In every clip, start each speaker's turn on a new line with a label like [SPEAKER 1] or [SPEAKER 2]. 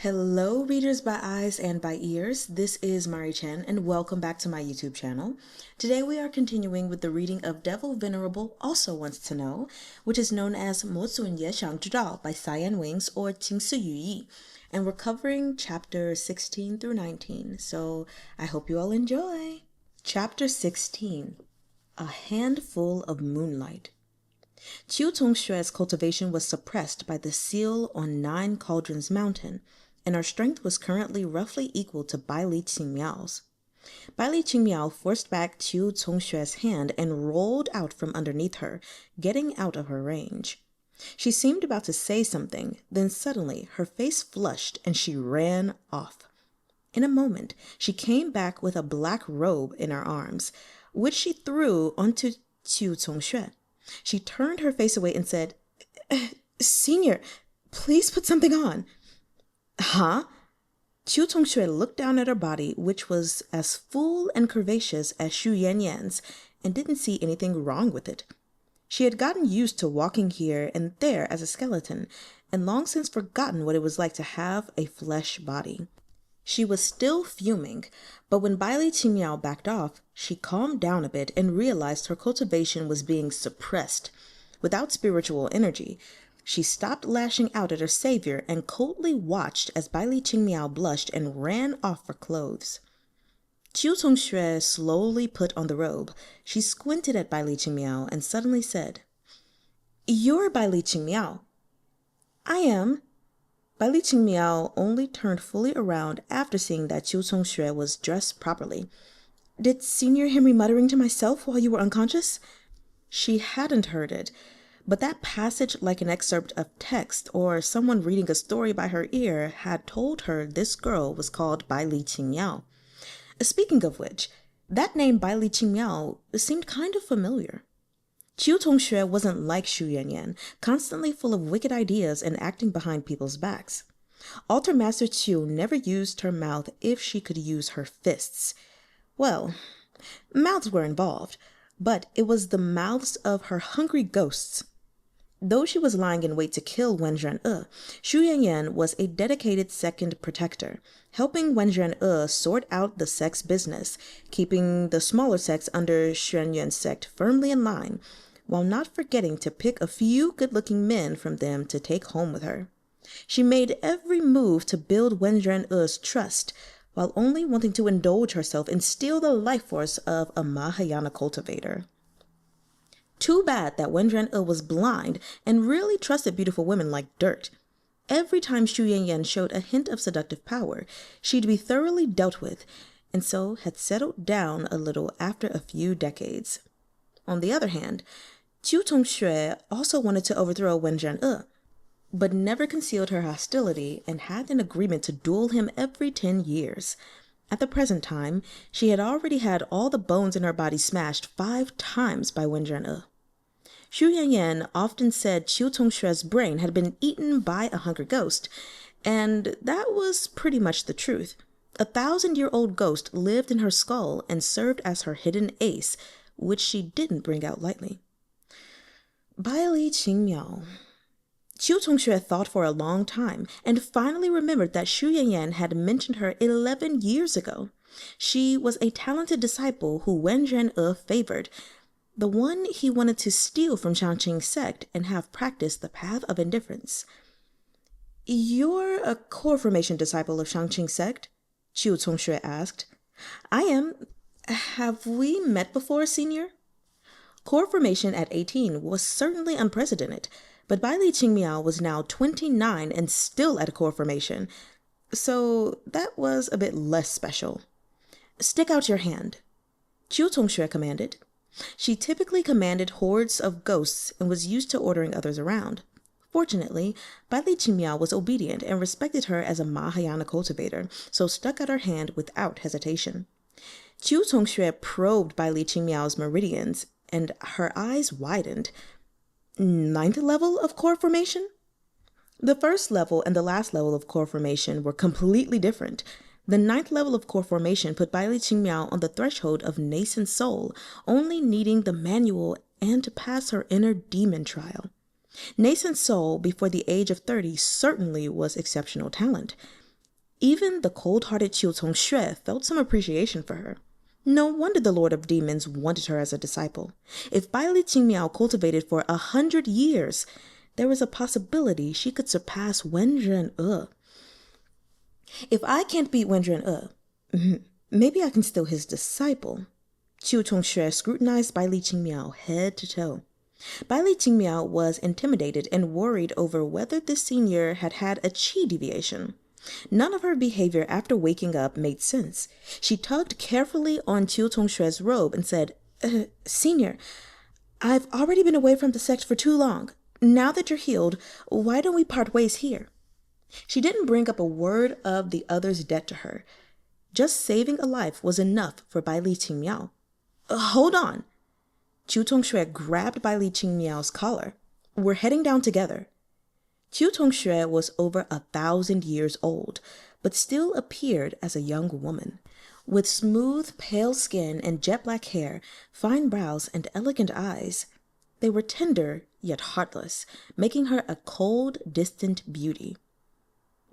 [SPEAKER 1] Hello, readers by eyes and by ears. This is Mari Chen, and welcome back to my YouTube channel. Today we are continuing with the reading of Devil Venerable Also Wants to Know, which is known as 魔尊也想知道 by Cyan Wings or 青色羽翼, and we're covering chapter 16 through 19, so I hope you all enjoy. Chapter 16, A Handful of Moonlight. Tsong-shoo's cultivation was suppressed by the seal on 9 Cauldrons Mountain, and our strength was currently roughly equal to Baili Qingmiao's. Baili Qingmiao forced back Tsong-shoo's hand and rolled out from underneath her, getting out of her range. She seemed about to say something, then suddenly her face flushed and she ran off. In a moment, she came back with a black robe in her arms, which she threw onto Tsong-shoo. She turned her face away and said, "Senior, please put something on." "Huh?" Tsong-shoo looked down at her body, which was as full and curvaceous as Yanyan's, and didn't see anything wrong with it. She had gotten used to walking here and there as a skeleton, and long since forgotten what it was like to have a flesh body. She was still fuming, but when Baili Qingmiao backed off, she calmed down a bit and realized her cultivation was being suppressed. Without spiritual energy, she stopped lashing out at her savior and coldly watched as Baili Qingmiao blushed and ran off for clothes. Tsong-shoo slowly put on the robe. She squinted at Baili Qingmiao and suddenly said, "You're Baili Qingmiao." "I am." Baili Qingmiao only turned fully around after seeing that Tsong-shoo was dressed properly. "Did Senior hear me muttering to myself while you were unconscious?" She hadn't heard it, but that passage, like an excerpt of text or someone reading a story by her ear, had told her this girl was called Baili Qingmiao. Speaking of which, that name Baili Qingmiao seemed kind of familiar. Tsong-shoo wasn't like Yanyan, constantly full of wicked ideas and acting behind people's backs. Altar Master Qiu never used her mouth if she could use her fists. Well, mouths were involved, but it was the mouths of her hungry ghosts. Though she was lying in wait to kill Wenren E, Yanyan was a dedicated second protector, helping Wenren E sort out the sex business, keeping the smaller sects under Yanyan's sect firmly in line, while not forgetting to pick a few good-looking men from them to take home with her. She made every move to build Wenren E's trust, while only wanting to indulge herself and steal the life force of a Mahayana cultivator. Too bad that Wenren E was blind and really trusted beautiful women like dirt. Every time Yanyan showed a hint of seductive power, she'd be thoroughly dealt with, and so had settled down a little after a few decades. On the other hand, Tsong-shoo also wanted to overthrow Wenren E, but never concealed her hostility and had an agreement to duel him every 10 years. At the present time, she had already had all the bones in her body smashed 5 times by Wenren E. Yanyan often said Tsong-shoo's brain had been eaten by a hungry ghost, and that was pretty much the truth. A 1,000-year-old ghost lived in her skull and served as her hidden ace, which she didn't bring out lightly. Baili Qingmiao. Tsong-shoo thought for a long time and finally remembered that Yanyan had mentioned her 11 years ago. She was a talented disciple who Wenren E favored, the one he wanted to steal from Shangqing's sect and have practiced the path of indifference. "You're a core formation disciple of Shangqing's sect?" Tsong-shoo asked. "I am. Have we met before, Senior?" Core formation at 18 was certainly unprecedented, but Baili Qingmiao was now 29 and still at core formation, so that was a bit less special. "Stick out your hand," Tsong-shoo commanded. She typically commanded hordes of ghosts and was used to ordering others around. Fortunately, Baili Qingmiao was obedient and respected her as a Mahayana cultivator, so stuck out her hand without hesitation. Tsong-shoo probed Baili Qingmiao's meridians, and her eyes widened. 9th level of core formation? The first level and the last level of core formation were completely different. The 9th level of core formation put Baili Qingmiao on the threshold of nascent soul, only needing the manual and to pass her inner demon trial. Nascent soul before the age of 30 certainly was exceptional talent. Even the cold-hearted Tsong-shoo-eh felt some appreciation for her. No wonder the Lord of Demons wanted her as a disciple. If Baili Qingmiao cultivated for 100 years, there was a possibility she could surpass Wenren E. If I can't beat Wenren E, maybe I can still his disciple. Tsong-shoo-eh scrutinized Baili Qingmiao head to toe. Baili Qingmiao was intimidated and worried over whether this senior had had a qi deviation. None of her behavior after waking up made sense. She tugged carefully on Tsong-shoo's robe and said, Senior, I've already been away from the sect for too long. Now that you're healed, why don't we part ways here? She didn't bring up a word of the other's debt to her. Just saving a life was enough for Baili Qingmiao. Hold on. Tsong-shoo grabbed Baili Qingmiao's collar. We're heading down together. Tsong-shoo was over 1,000 years old, but still appeared as a young woman. With smooth, pale skin and jet-black hair, fine brows, and elegant eyes, they were tender yet heartless, making her a cold, distant beauty.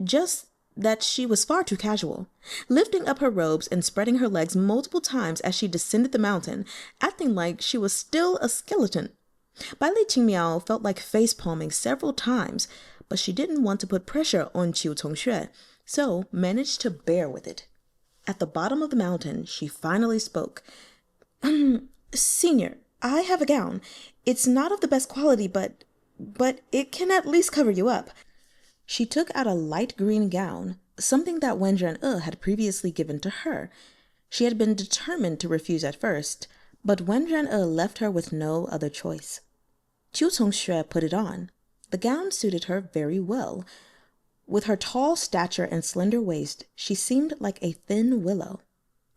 [SPEAKER 1] Just that she was far too casual, lifting up her robes and spreading her legs multiple times as she descended the mountain, acting like she was still a skeleton. Baili Qingmiao felt like face-palming several times, but she didn't want to put pressure on Tsong-shoo, so managed to bear with it. At the bottom of the mountain, she finally spoke. Senior, I have a gown. It's not of the best quality, but it can at least cover you up. She took out a light green gown, something that Wenren E had previously given to her. She had been determined to refuse at first, but Wenren E left her with no other choice. Tsong-shoo put it on. The gown suited her very well. With her tall stature and slender waist, she seemed like a thin willow.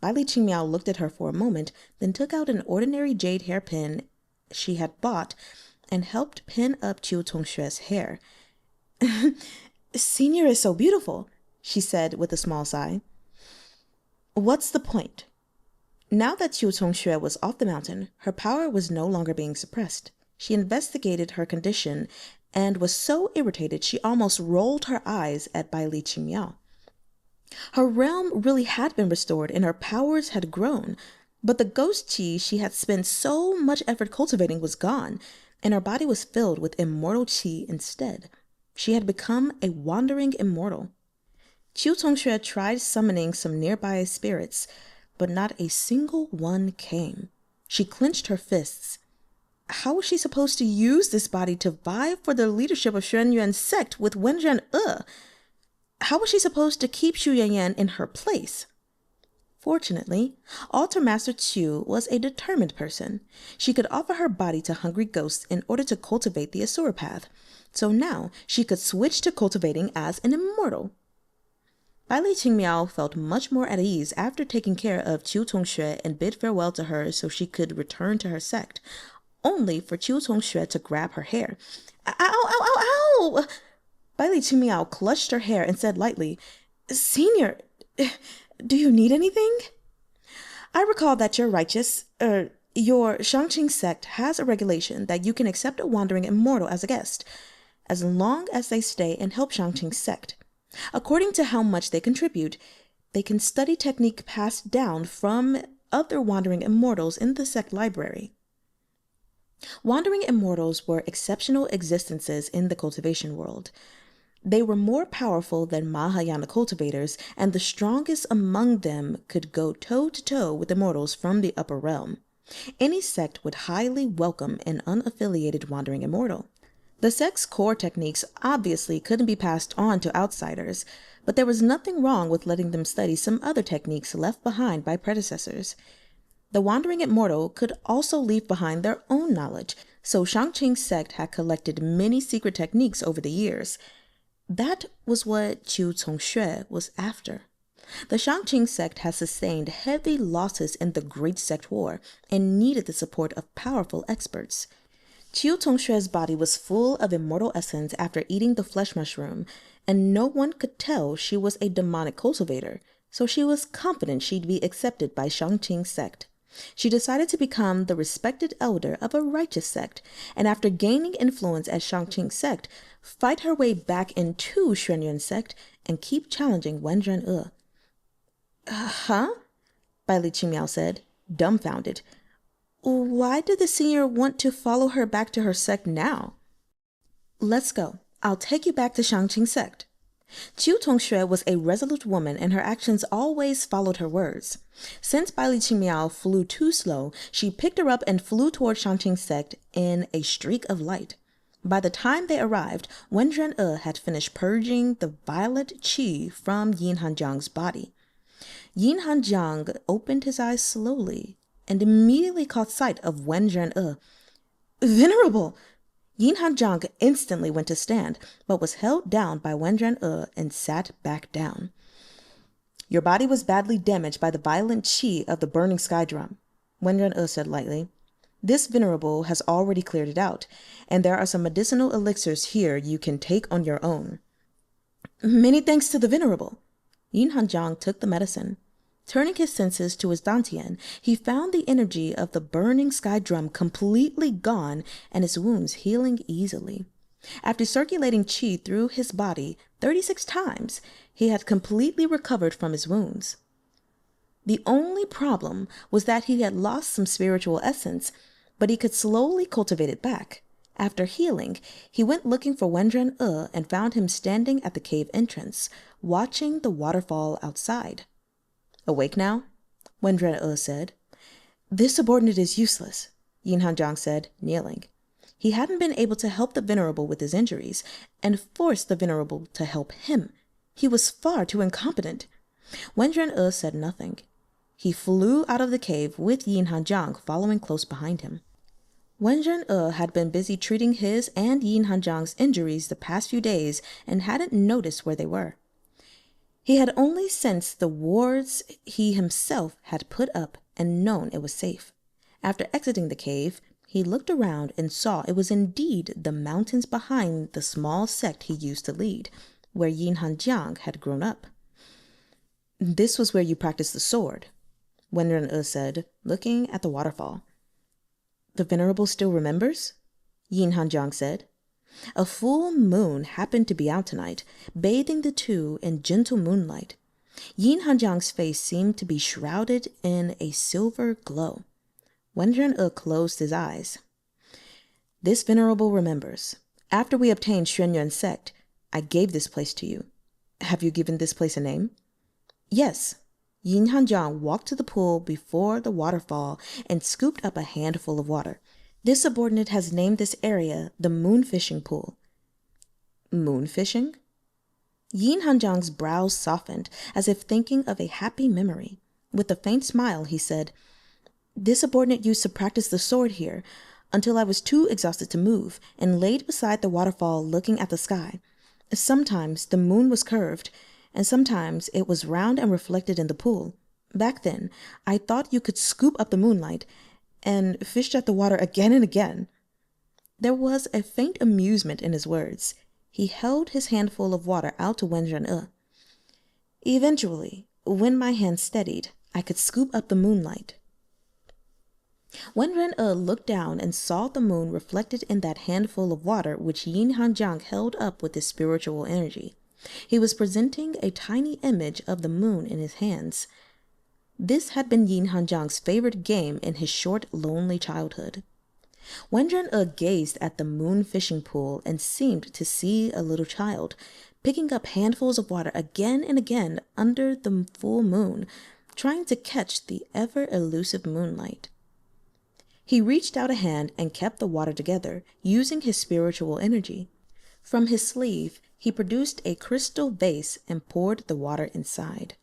[SPEAKER 1] Baili Qingmiao looked at her for a moment, then took out an ordinary jade hairpin she had bought and helped pin up Tsong-shoo's hair. Senior is so beautiful, she said with a small sigh. What's the point? Now that Tsong-shoo was off the mountain, her power was no longer being suppressed. She investigated her condition and was so irritated she almost rolled her eyes at Baili Qingmiao. Her realm really had been restored and her powers had grown, but the ghost qi she had spent so much effort cultivating was gone, and her body was filled with immortal qi instead. She had become a wandering immortal. Tsong-shoo tried summoning some nearby spirits, but not a single one came. She clenched her fists. How was she supposed to use this body to vie for the leadership of Xuanyuan's sect with Wenren E? How was she supposed to keep Xu Yanyan in her place? Fortunately, Altar Master Chu was a determined person. She could offer her body to hungry ghosts in order to cultivate the Asura path, so now she could switch to cultivating as an immortal. Baili Qingmiao felt much more at ease after taking care of Tsong-shoo and bid farewell to her so she could return to her sect, only for Tsong-shoo to grab her hair. Ow, ow, ow, ow! Baili Qingmiao clutched her hair and said lightly, Senior, do you need anything? I recall that your Shangqing sect has a regulation that you can accept a wandering immortal as a guest, as long as they stay and help Shangqing's sect. According to how much they contribute, they can study technique passed down from other wandering immortals in the sect library. Wandering immortals were exceptional existences in the cultivation world. They were more powerful than Mahayana cultivators, and the strongest among them could go toe-to-toe with immortals from the upper realm. Any sect would highly welcome an unaffiliated wandering immortal. The sect's core techniques obviously couldn't be passed on to outsiders, but there was nothing wrong with letting them study some other techniques left behind by predecessors. The wandering immortal could also leave behind their own knowledge, so Shangqing's sect had collected many secret techniques over the years. That was what Tsong-shoo was after. The Shangqing sect had sustained heavy losses in the Great Sect War and needed the support of powerful experts. Tsong-shoo's body was full of immortal essence after eating the flesh mushroom, and no one could tell she was a demonic cultivator, so she was confident she'd be accepted by Shangqing sect. She decided to become the respected elder of a righteous sect, and after gaining influence at Shangqing sect, fight her way back into Xuanyuan sect and keep challenging Wenren E. Huh? Baili Qingmiao said, dumbfounded. Why did the senior want to follow her back to her sect now? Let's go. I'll take you back to Shangqing sect. Tsong-shoo-eh was a resolute woman, and her actions always followed her words. Since Baili Qingmiao flew too slow, she picked her up and flew toward Shangqing sect in a streak of light. By the time they arrived, Wenren E had finished purging the violet qi from Hanjiang's body. Hanjiang opened his eyes slowly and immediately caught sight of Wenren E. Venerable! Hanjiang instantly went to stand, but was held down by Wenren E and sat back down. Your body was badly damaged by the violent qi of the burning sky drum, Wenren E said lightly. This venerable has already cleared it out, and there are some medicinal elixirs here you can take on your own. Many thanks to the venerable. Hanjiang took the medicine. Turning his senses to his dantian, he found the energy of the burning sky drum completely gone and his wounds healing easily. After circulating qi through his body 36 times, he had completely recovered from his wounds. The only problem was that he had lost some spiritual essence, but he could slowly cultivate it back. After healing, he went looking for Wenren E and found him standing at the cave entrance, watching the waterfall outside. Awake now? Wenren E said. This subordinate is useless, Hanjiang said, kneeling. He hadn't been able to help the venerable with his injuries, and forced the venerable to help him. He was far too incompetent. Wenren E said nothing. He flew out of the cave with Hanjiang following close behind him. Wenren E had been busy treating his and Hanjiang's injuries the past few days and hadn't noticed where they were. He had only sensed the wards he himself had put up and known it was safe. After exiting the cave, he looked around and saw it was indeed the mountains behind the small sect he used to lead, where Hanjiang had grown up. This was where you practiced the sword, Wenren E said, looking at the waterfall. The venerable still remembers? Hanjiang said. A full moon happened to be out tonight, bathing the two in gentle moonlight. Hanjiang's face seemed to be shrouded in a silver glow. Wenren E closed his eyes. This venerable remembers. After we obtained Xuanyuan sect, I gave this place to you. Have you given this place a name? Yes. Hanjiang walked to the pool before the waterfall and scooped up a handful of water. This subordinate has named this area the moon fishing pool. Moon fishing? Hanjiang's brows softened as if thinking of a happy memory. With a faint smile, he said, This subordinate used to practice the sword here until I was too exhausted to move and laid beside the waterfall looking at the sky. Sometimes the moon was curved, and sometimes it was round and reflected in the pool. Back then, I thought you could scoop up the moonlight and fished at the water again and again. There was a faint amusement in his words. He held his handful of water out to Wenren E. Eventually, when my hand steadied, I could scoop up the moonlight. Wenren E looked down and saw the moon reflected in that handful of water which Hanjiang held up with his spiritual energy. He was presenting a tiny image of the moon in his hands. This had been Hanjiang's favorite game in his short, lonely childhood. Wenren E gazed at the moon fishing pool and seemed to see a little child, picking up handfuls of water again and again under the full moon, trying to catch the ever-elusive moonlight. He reached out a hand and kept the water together, using his spiritual energy. From his sleeve, he produced a crystal vase and poured the water inside.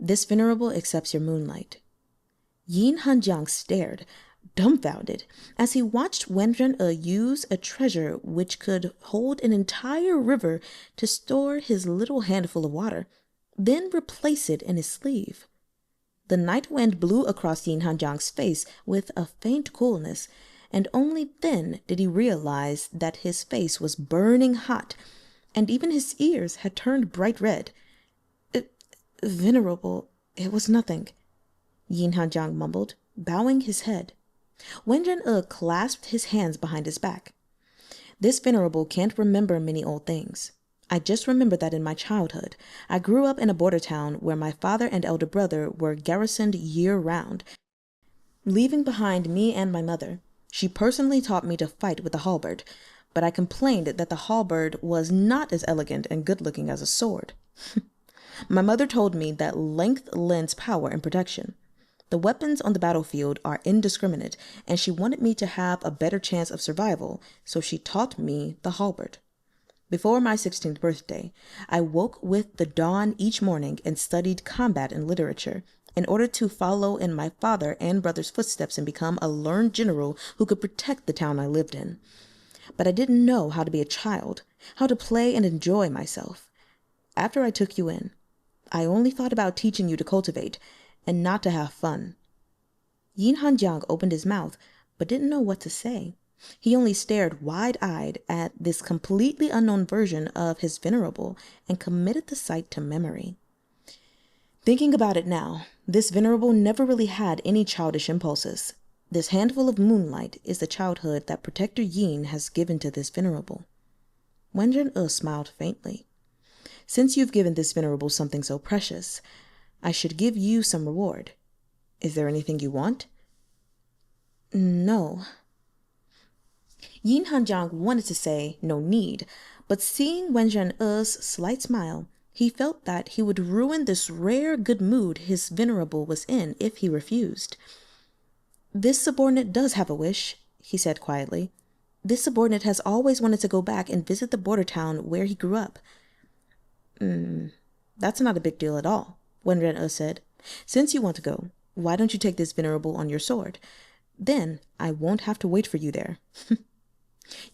[SPEAKER 1] This venerable accepts your moonlight. Hanjiang stared, dumbfounded, as he watched Wenren E use a treasure which could hold an entire river to store his little handful of water, then replace it in his sleeve. The night wind blew across Hanjiang's face with a faint coolness, and only then did he realize that his face was burning hot, and even his ears had turned bright red. Venerable, it was nothing, Hanjiang mumbled, bowing his head. Wenren E clasped his hands behind his back. This venerable can't remember many old things. I just remembered that in my childhood, I grew up in a border town where my father and elder brother were garrisoned year-round, leaving behind me and my mother. She personally taught me to fight with the halberd, but I complained that the halberd was not as elegant and good-looking as a sword. My mother told me that length lends power and protection. The weapons on the battlefield are indiscriminate, and she wanted me to have a better chance of survival, so she taught me the halberd. Before my 16th birthday, I woke with the dawn each morning and studied combat and literature in order to follow in my father and brother's footsteps and become a learned general who could protect the town I lived in. But I didn't know how to be a child, how to play and enjoy myself. After I took you in, I only thought about teaching you to cultivate and not to have fun. Hanjiang opened his mouth, but didn't know what to say. He only stared wide-eyed at this completely unknown version of his Venerable and committed the sight to memory. Thinking about it now, this Venerable never really had any childish impulses. This handful of moonlight is the childhood that Protector Yeen has given to this Venerable. Wenren smiled faintly. Since you've given this Venerable something so precious, I should give you some reward. Is there anything you want? No. Hanjiang wanted to say no need, but seeing Wenren E's slight smile, he felt that he would ruin this rare good mood his Venerable was in if he refused. This subordinate does have a wish, he said quietly. This subordinate has always wanted to go back and visit the border town where he grew up. That's not a big deal at all, Wenren said. Since you want to go, why don't you take this Venerable on your sword? Then I won't have to wait for you there.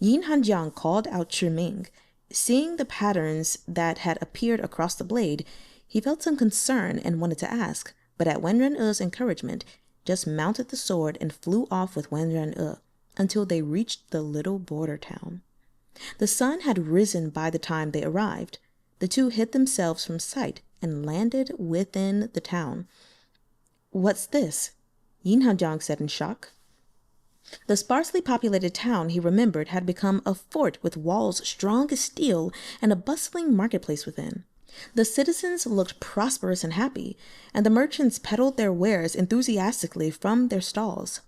[SPEAKER 1] Hanjiang called out Qingmiao. Seeing the patterns that had appeared across the blade, he felt some concern and wanted to ask, but at Wenren encouragement, just mounted the sword and flew off with Wenren until they reached the little border town. The sun had risen by the time they arrived. The two hid themselves from sight and landed within the town. What's this? Hanjiang said in shock. The sparsely populated town he remembered had become a fort with walls strong as steel and a bustling marketplace within. The citizens looked prosperous and happy, and the merchants peddled their wares enthusiastically from their stalls.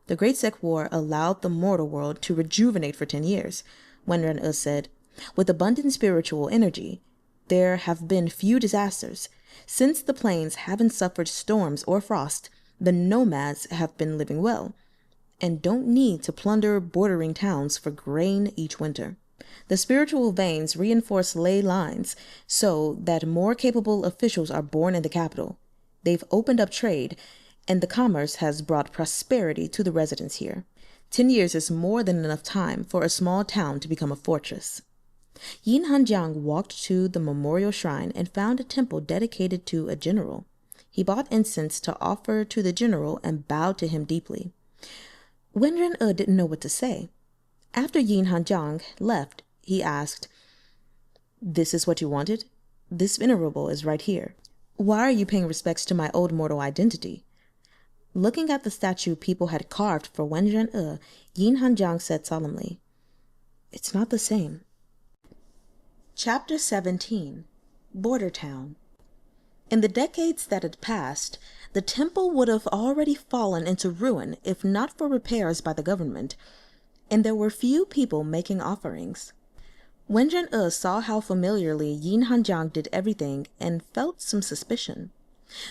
[SPEAKER 1] The Great Sek War allowed the mortal world to rejuvenate for 10 years, Wenren said. With abundant spiritual energy, there have been few disasters. Since the plains haven't suffered storms or frost, the nomads have been living well, and don't need to plunder bordering towns for grain each winter. The spiritual veins reinforce ley lines so that more capable officials are born in the capital. They've opened up trade, and the commerce has brought prosperity to the residents here. 10 years is more than enough time for a small town to become a fortress. Hanjiang walked to the memorial shrine and found a temple dedicated to a general. He bought incense to offer to the general and bowed to him deeply. Wenren didn't know what to say. After Hanjiang left, he asked, "This is what you wanted? This Venerable is right here. Why are you paying respects to my old mortal identity?" Looking at the statue people had carved for Wenren Hanjiang said solemnly, "It's not the same." Chapter 17. Border Town. In the decades that had passed, the temple would have already fallen into ruin if not for repairs by the government, and there were few people making offerings. Wenren saw how familiarly Hanjiang did everything and felt some suspicion.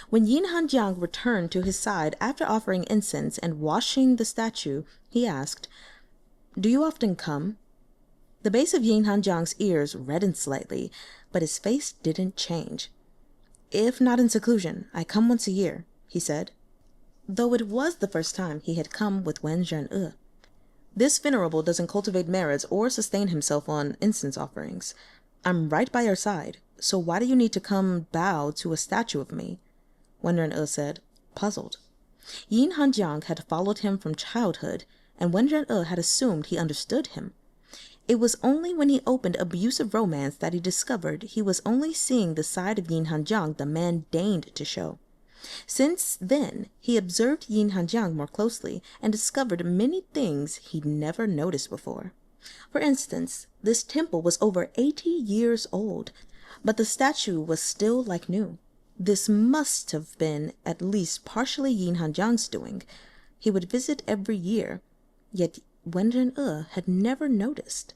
[SPEAKER 1] When Hanjiang returned to his side after offering incense and washing the statue, he asked, "Do you often come?" The base of Hanjiang's ears reddened slightly, but his face didn't change. "If not in seclusion, I come once a year," he said, though it was the first time he had come with Wenren. "This Venerable doesn't cultivate merits or sustain himself on incense offerings. I'm right by your side, so why do you need to come bow to a statue of me?" Wenren said, puzzled. Hanjiang had followed him from childhood, and Wenren had assumed he understood him. It was only when he opened abusive romance that he discovered he was only seeing the side of Hanjiang the man deigned to show. Since then, he observed Hanjiang more closely and discovered many things he'd never noticed before. For instance, this temple was over 80 years old, but the statue was still like new. This must have been at least partially Yin Hanjiang's doing. He would visit every year, yet Wenren had never noticed.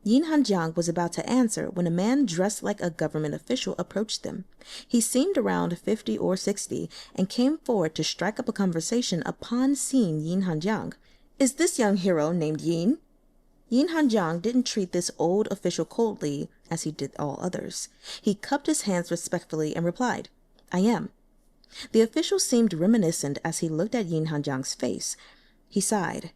[SPEAKER 1] Yin Hanjiang was about to answer when a man dressed like a government official approached them. He seemed around 50 or 60 and came forward to strike up a conversation upon seeing Yin Hanjiang. "Is this young hero named Yeen?" Yin Hanjiang didn't treat this old official coldly as he did all others. He cupped his hands respectfully and replied, "I am." The official seemed reminiscent as he looked at Yin Hanjiang's face. He sighed.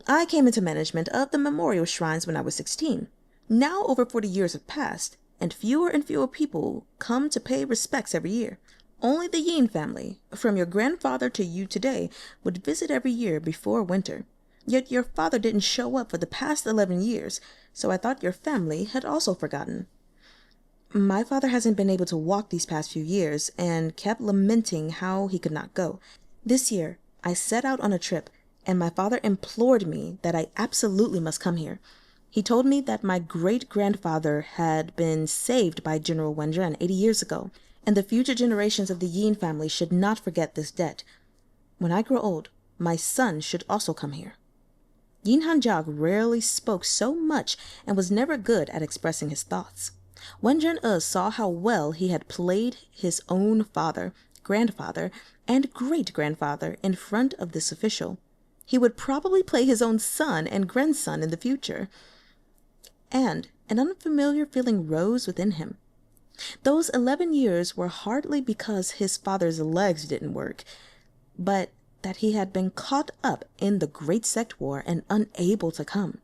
[SPEAKER 1] "I came into management of the memorial shrines when I was 16. Now over 40 years have passed, and fewer people come to pay respects every year. Only the Yeen family, from your grandfather to you today, would visit every year before winter. Yet your father didn't show up for the past 11 years, so I thought your family had also forgotten." "My father hasn't been able to walk these past few years and kept lamenting how he could not go. This year, I set out on a trip, and my father implored me that I absolutely must come here. He told me that my great-grandfather had been saved by General Wenren 80 years ago, and the future generations of the Yeen family should not forget this debt. When I grow old, my son should also come here." Yin Hanjiang rarely spoke so much and was never good at expressing his thoughts. Wenren saw how well he had played his own father, grandfather, and great-grandfather in front of this official. He would probably play his own son and grandson in the future. And an unfamiliar feeling rose within him. Those 11 years were hardly because his father's legs didn't work, but that he had been caught up in the Great Sect War and unable to come.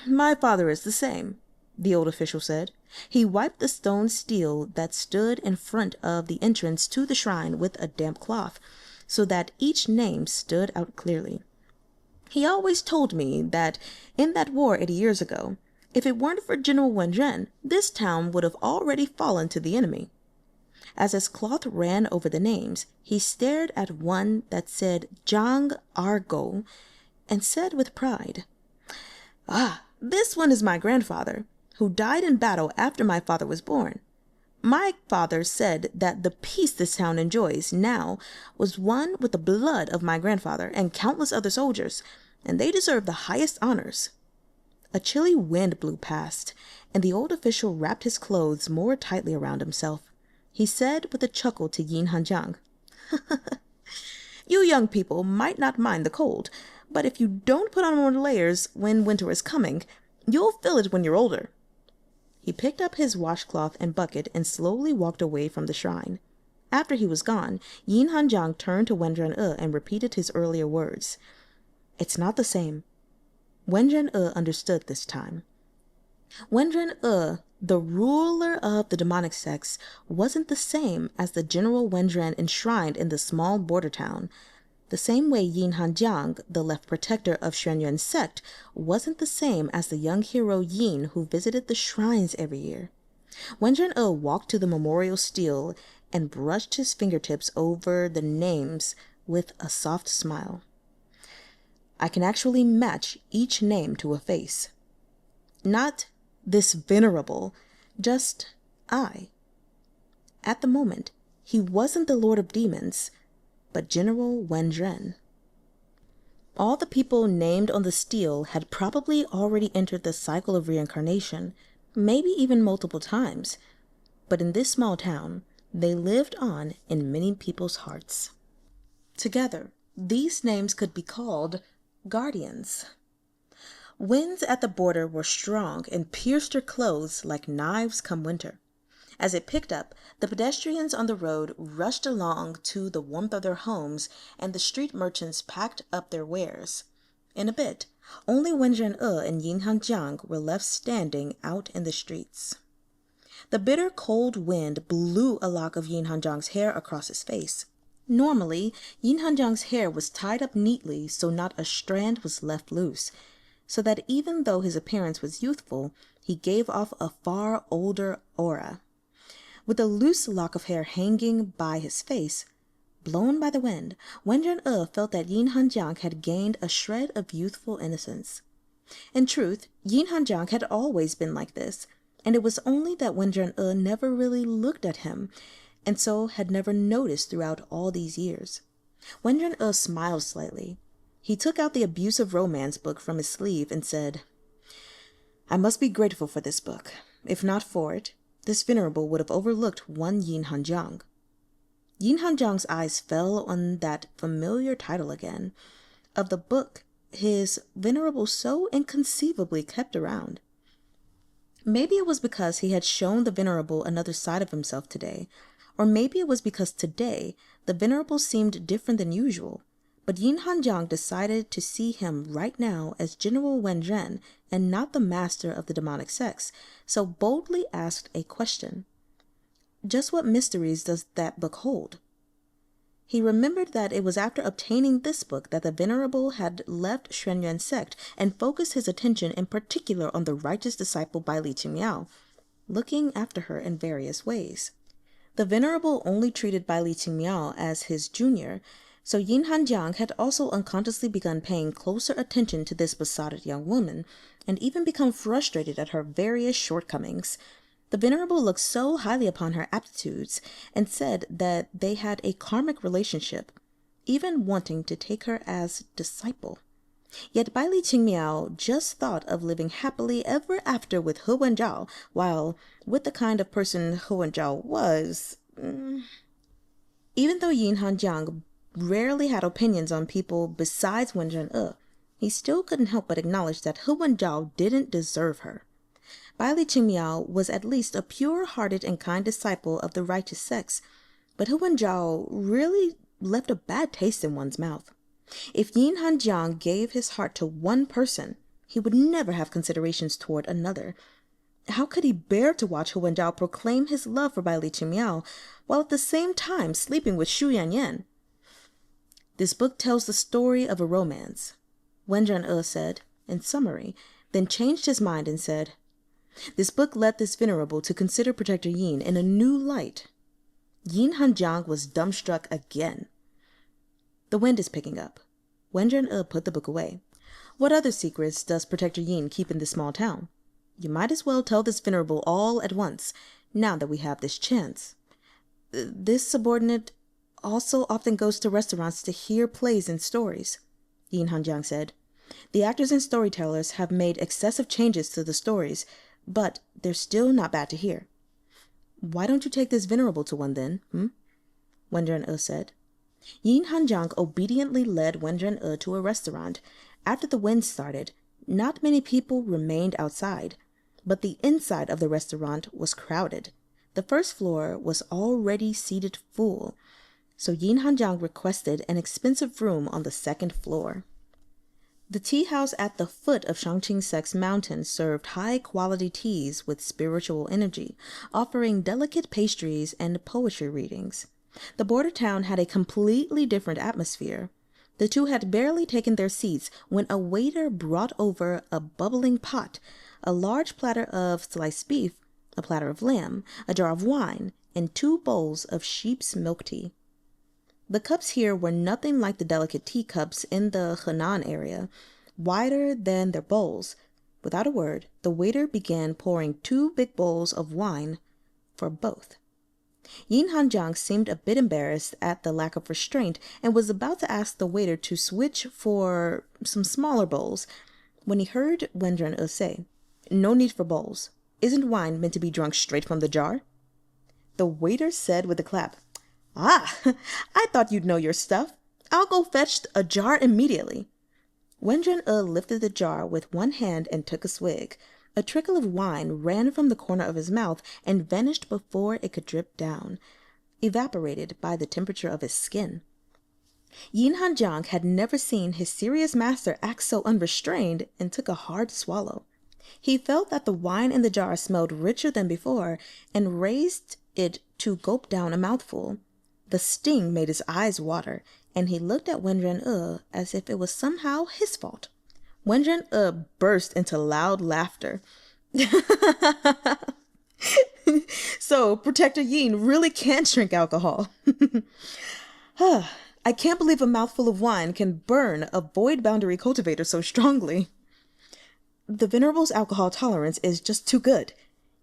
[SPEAKER 1] "My father is the same," the old official said. He wiped the stone stele that stood in front of the entrance to the shrine with a damp cloth, so that each name stood out clearly. "He always told me that in that war 80 years ago, if it weren't for General Wenren, this town would have already fallen to the enemy." As his cloth ran over the names, he stared at one that said Zhang Argo and said with pride, "Ah, this one is my grandfather, who died in battle after my father was born. My father said that the peace this town enjoys now was won with the blood of my grandfather and countless other soldiers, and they deserve the highest honors." A chilly wind blew past, and the old official wrapped his clothes more tightly around himself. He said with a chuckle to Yin Hanjiang, "You young people might not mind the cold, but if you don't put on more layers when winter is coming, you'll feel it when you're older." He picked up his washcloth and bucket and slowly walked away from the shrine. After he was gone, Yin Hanjiang turned to Wenren and repeated his earlier words. "It's not the same." Wenren understood this time. Wenren the ruler of the demonic sects, wasn't the same as the General Wenren enshrined in the small border town. The same way Yin Hanjiang, the left protector of Xuanyuan's sect, wasn't the same as the young hero Yeen who visited the shrines every year. Wenren walked to the memorial stele and brushed his fingertips over the names with a soft smile. "I can actually match each name to a face. Not this Venerable, just I." At the moment, he wasn't the Lord of Demons, but General Wenren. All the people named on the stele had probably already entered the cycle of reincarnation, maybe even multiple times, but in this small town, they lived on in many people's hearts. Together, these names could be called guardians. Winds at the border were strong and pierced her clothes like knives come winter. As it picked up, the pedestrians on the road rushed along to the warmth of their homes, and the street merchants packed up their wares. In a bit, only Wenren and Yin Hanjiang were left standing out in the streets. The bitter cold wind blew a lock of Yin Hanjiang's hair across his face. Normally, Yin Hanjiang's hair was tied up neatly so not a strand was left loose, so that even though his appearance was youthful, he gave off a far older aura. With a loose lock of hair hanging by his face, Blown by the wind, Wenren felt that Yeen Hanjiang had gained a shred of youthful innocence. In truth, Yeen Hanjiang had always been like this, and it was only that Wenren never really looked at him, and so had never noticed throughout all these years. Wenren smiled slightly. He took out the abusive romance book from his sleeve and said, "I must be grateful for this book. If not for it, this Venerable would have overlooked one Yeen Hanjiang." Yeen Hanjiang's eyes fell on that familiar title again, of the book his Venerable so inconceivably kept around. Maybe it was because he had shown the Venerable another side of himself today, or maybe it was because today the Venerable seemed different than usual, but Yeen Hanjiang decided to see him right now as General Wenren and not the master of the demonic sex, so boldly asked a question. Just what mysteries does that book hold? He remembered that it was after obtaining this book that the Venerable had left Xuanyuan's sect and focused his attention in particular on the righteous disciple Baili Qingmiao, looking after her in various ways. The Venerable only treated Baili Qingmiao as his junior, so Yeen Hanjiang had also unconsciously begun paying closer attention to this besotted young woman, and even become frustrated at her various shortcomings. The Venerable looked so highly upon her aptitudes, and said that they had a karmic relationship, even wanting to take her as disciple. Yet Baili Qingmiao just thought of living happily ever after with Wenzhao, while with the kind of person Wenzhao was. Even though Yeen Hanjiang rarely had opinions on people besides Wenren he still couldn't help but acknowledge that Wenzhao didn't deserve her. Baili Qingmiao was at least a pure-hearted and kind disciple of the righteous sex, but Wenzhao really left a bad taste in one's mouth. If Yeen Hanjiang gave his heart to one person, he would never have considerations toward another. How could he bear to watch Wenzhao proclaim his love for Baili Qingmiao, while at the same time sleeping with Yanyan? "This book tells the story of a romance," Wenren said, in summary, then changed his mind and said, "This book led this Venerable to consider Protector Yeen in a new light." Yeen Hanjiang was dumbstruck again. "The wind is picking up." Wenren put the book away. "What other secrets does Protector Yeen keep in this small town? You might as well tell this Venerable all at once, now that we have this chance. This subordinate also often goes to restaurants to hear plays and stories," Yeen Hanjiang said. "The actors and storytellers have made excessive changes to the stories, but they're still not bad to hear." "Why don't you take this Venerable to one then, Wenren said. Yeen Hanjiang obediently led Wenren to a restaurant. After the wind started, not many people remained outside, but the inside of the restaurant was crowded. The first floor was already seated full, so Yeen Hanjiang requested an expensive room on the second floor. The tea house at the foot of Shangqing-sek's mountain served high-quality teas with spiritual energy, offering delicate pastries and poetry readings. The border town had a completely different atmosphere. The two had barely taken their seats when a waiter brought over a bubbling pot, a large platter of sliced beef, a platter of lamb, a jar of wine, and 2 bowls of sheep's milk tea. The cups here were nothing like the delicate teacups in the Henan area, wider than their bowls. Without a word, the waiter began pouring 2 big bowls of wine for both. Yeen Hanjiang seemed a bit embarrassed at the lack of restraint and was about to ask the waiter to switch for some smaller bowls when he heard Wenren say, "No need for bowls. Isn't wine meant to be drunk straight from the jar?" The waiter said with a clap, "Ah, I thought you'd know your stuff. I'll go fetch a jar immediately." Wenren lifted the jar with one hand and took a swig. A trickle of wine ran from the corner of his mouth and vanished before it could drip down, evaporated by the temperature of his skin. Yeen Hanjiang had never seen his serious master act so unrestrained and took a hard swallow. He felt that the wine in the jar smelled richer than before and raised it to gulp down a mouthful. The sting made his eyes water, and he looked at Wenren as if it was somehow his fault. Wenren burst into loud laughter. "So, Protector Yeen really can't drink alcohol." I can't believe a mouthful of wine can burn a void-boundary cultivator so strongly. The Venerable's alcohol tolerance is just too good,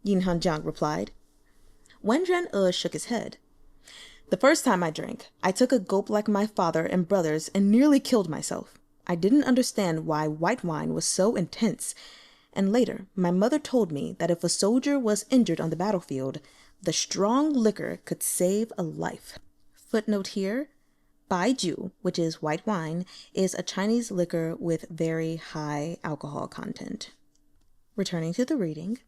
[SPEAKER 1] Hanjiang replied. Wenren shook his head. The first time I drank, I took a gulp like my father and brothers and nearly killed myself. I didn't understand why white wine was so intense, and later my mother told me that if a soldier was injured on the battlefield, the strong liquor could save a life. Footnote here, Baijiu, which is white wine, is a Chinese liquor with very high alcohol content. Returning to the reading.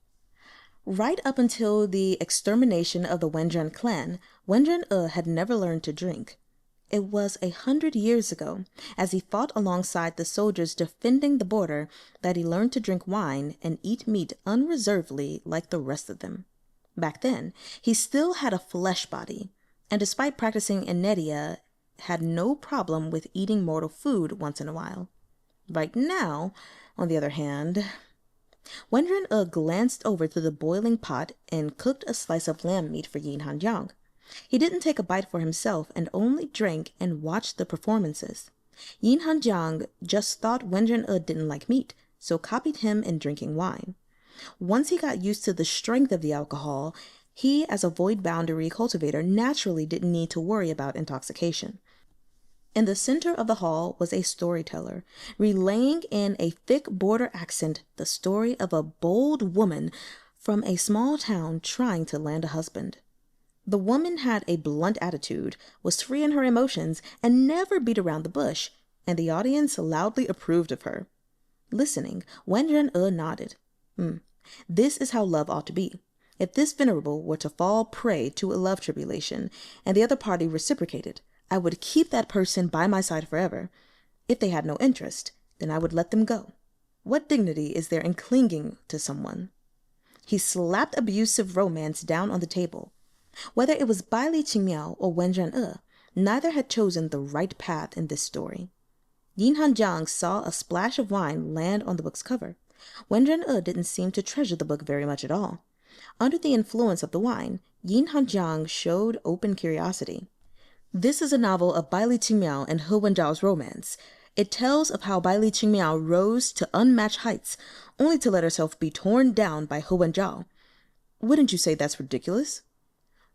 [SPEAKER 1] Right up until the extermination of the Wenren clan, Wenren had never learned to drink. It was 100 years ago, as he fought alongside the soldiers defending the border, that he learned to drink wine and eat meat unreservedly like the rest of them. Back then, he still had a flesh body, and despite practicing inedia, had no problem with eating mortal food once in a while. Right now, on the other hand, Wenren glanced over to the boiling pot and cooked a slice of lamb meat for Yeen Hanjiang. He didn't take a bite for himself and only drank and watched the performances. Yeen Hanjiang just thought Wenren didn't like meat, so copied him in drinking wine. Once he got used to the strength of the alcohol, he, as a void-boundary cultivator, naturally didn't need to worry about intoxication. In the center of the hall was a storyteller, relaying in a thick border accent the story of a bold woman from a small town trying to land a husband. The woman had a blunt attitude, was free in her emotions, and never beat around the bush, and the audience loudly approved of her. Listening, Wenren nodded. This is how love ought to be. If this venerable were to fall prey to a love tribulation, and the other party reciprocated, I would keep that person by my side forever. If they had no interest, then I would let them go. What dignity is there in clinging to someone? He slapped abusive romance down on the table. Whether it was Baili Qingmiao or Wenren neither had chosen the right path in this story. Yeen Hanjiang saw a splash of wine land on the book's cover. Wenren didn't seem to treasure the book very much at all. Under the influence of the wine, Yeen Hanjiang showed open curiosity. This is a novel of Baili Qingmiao and He Wenzhao's romance. It tells of how Baili Qingmiao rose to unmatched heights, only to let herself be torn down by He Wenzhao. Wouldn't you say that's ridiculous?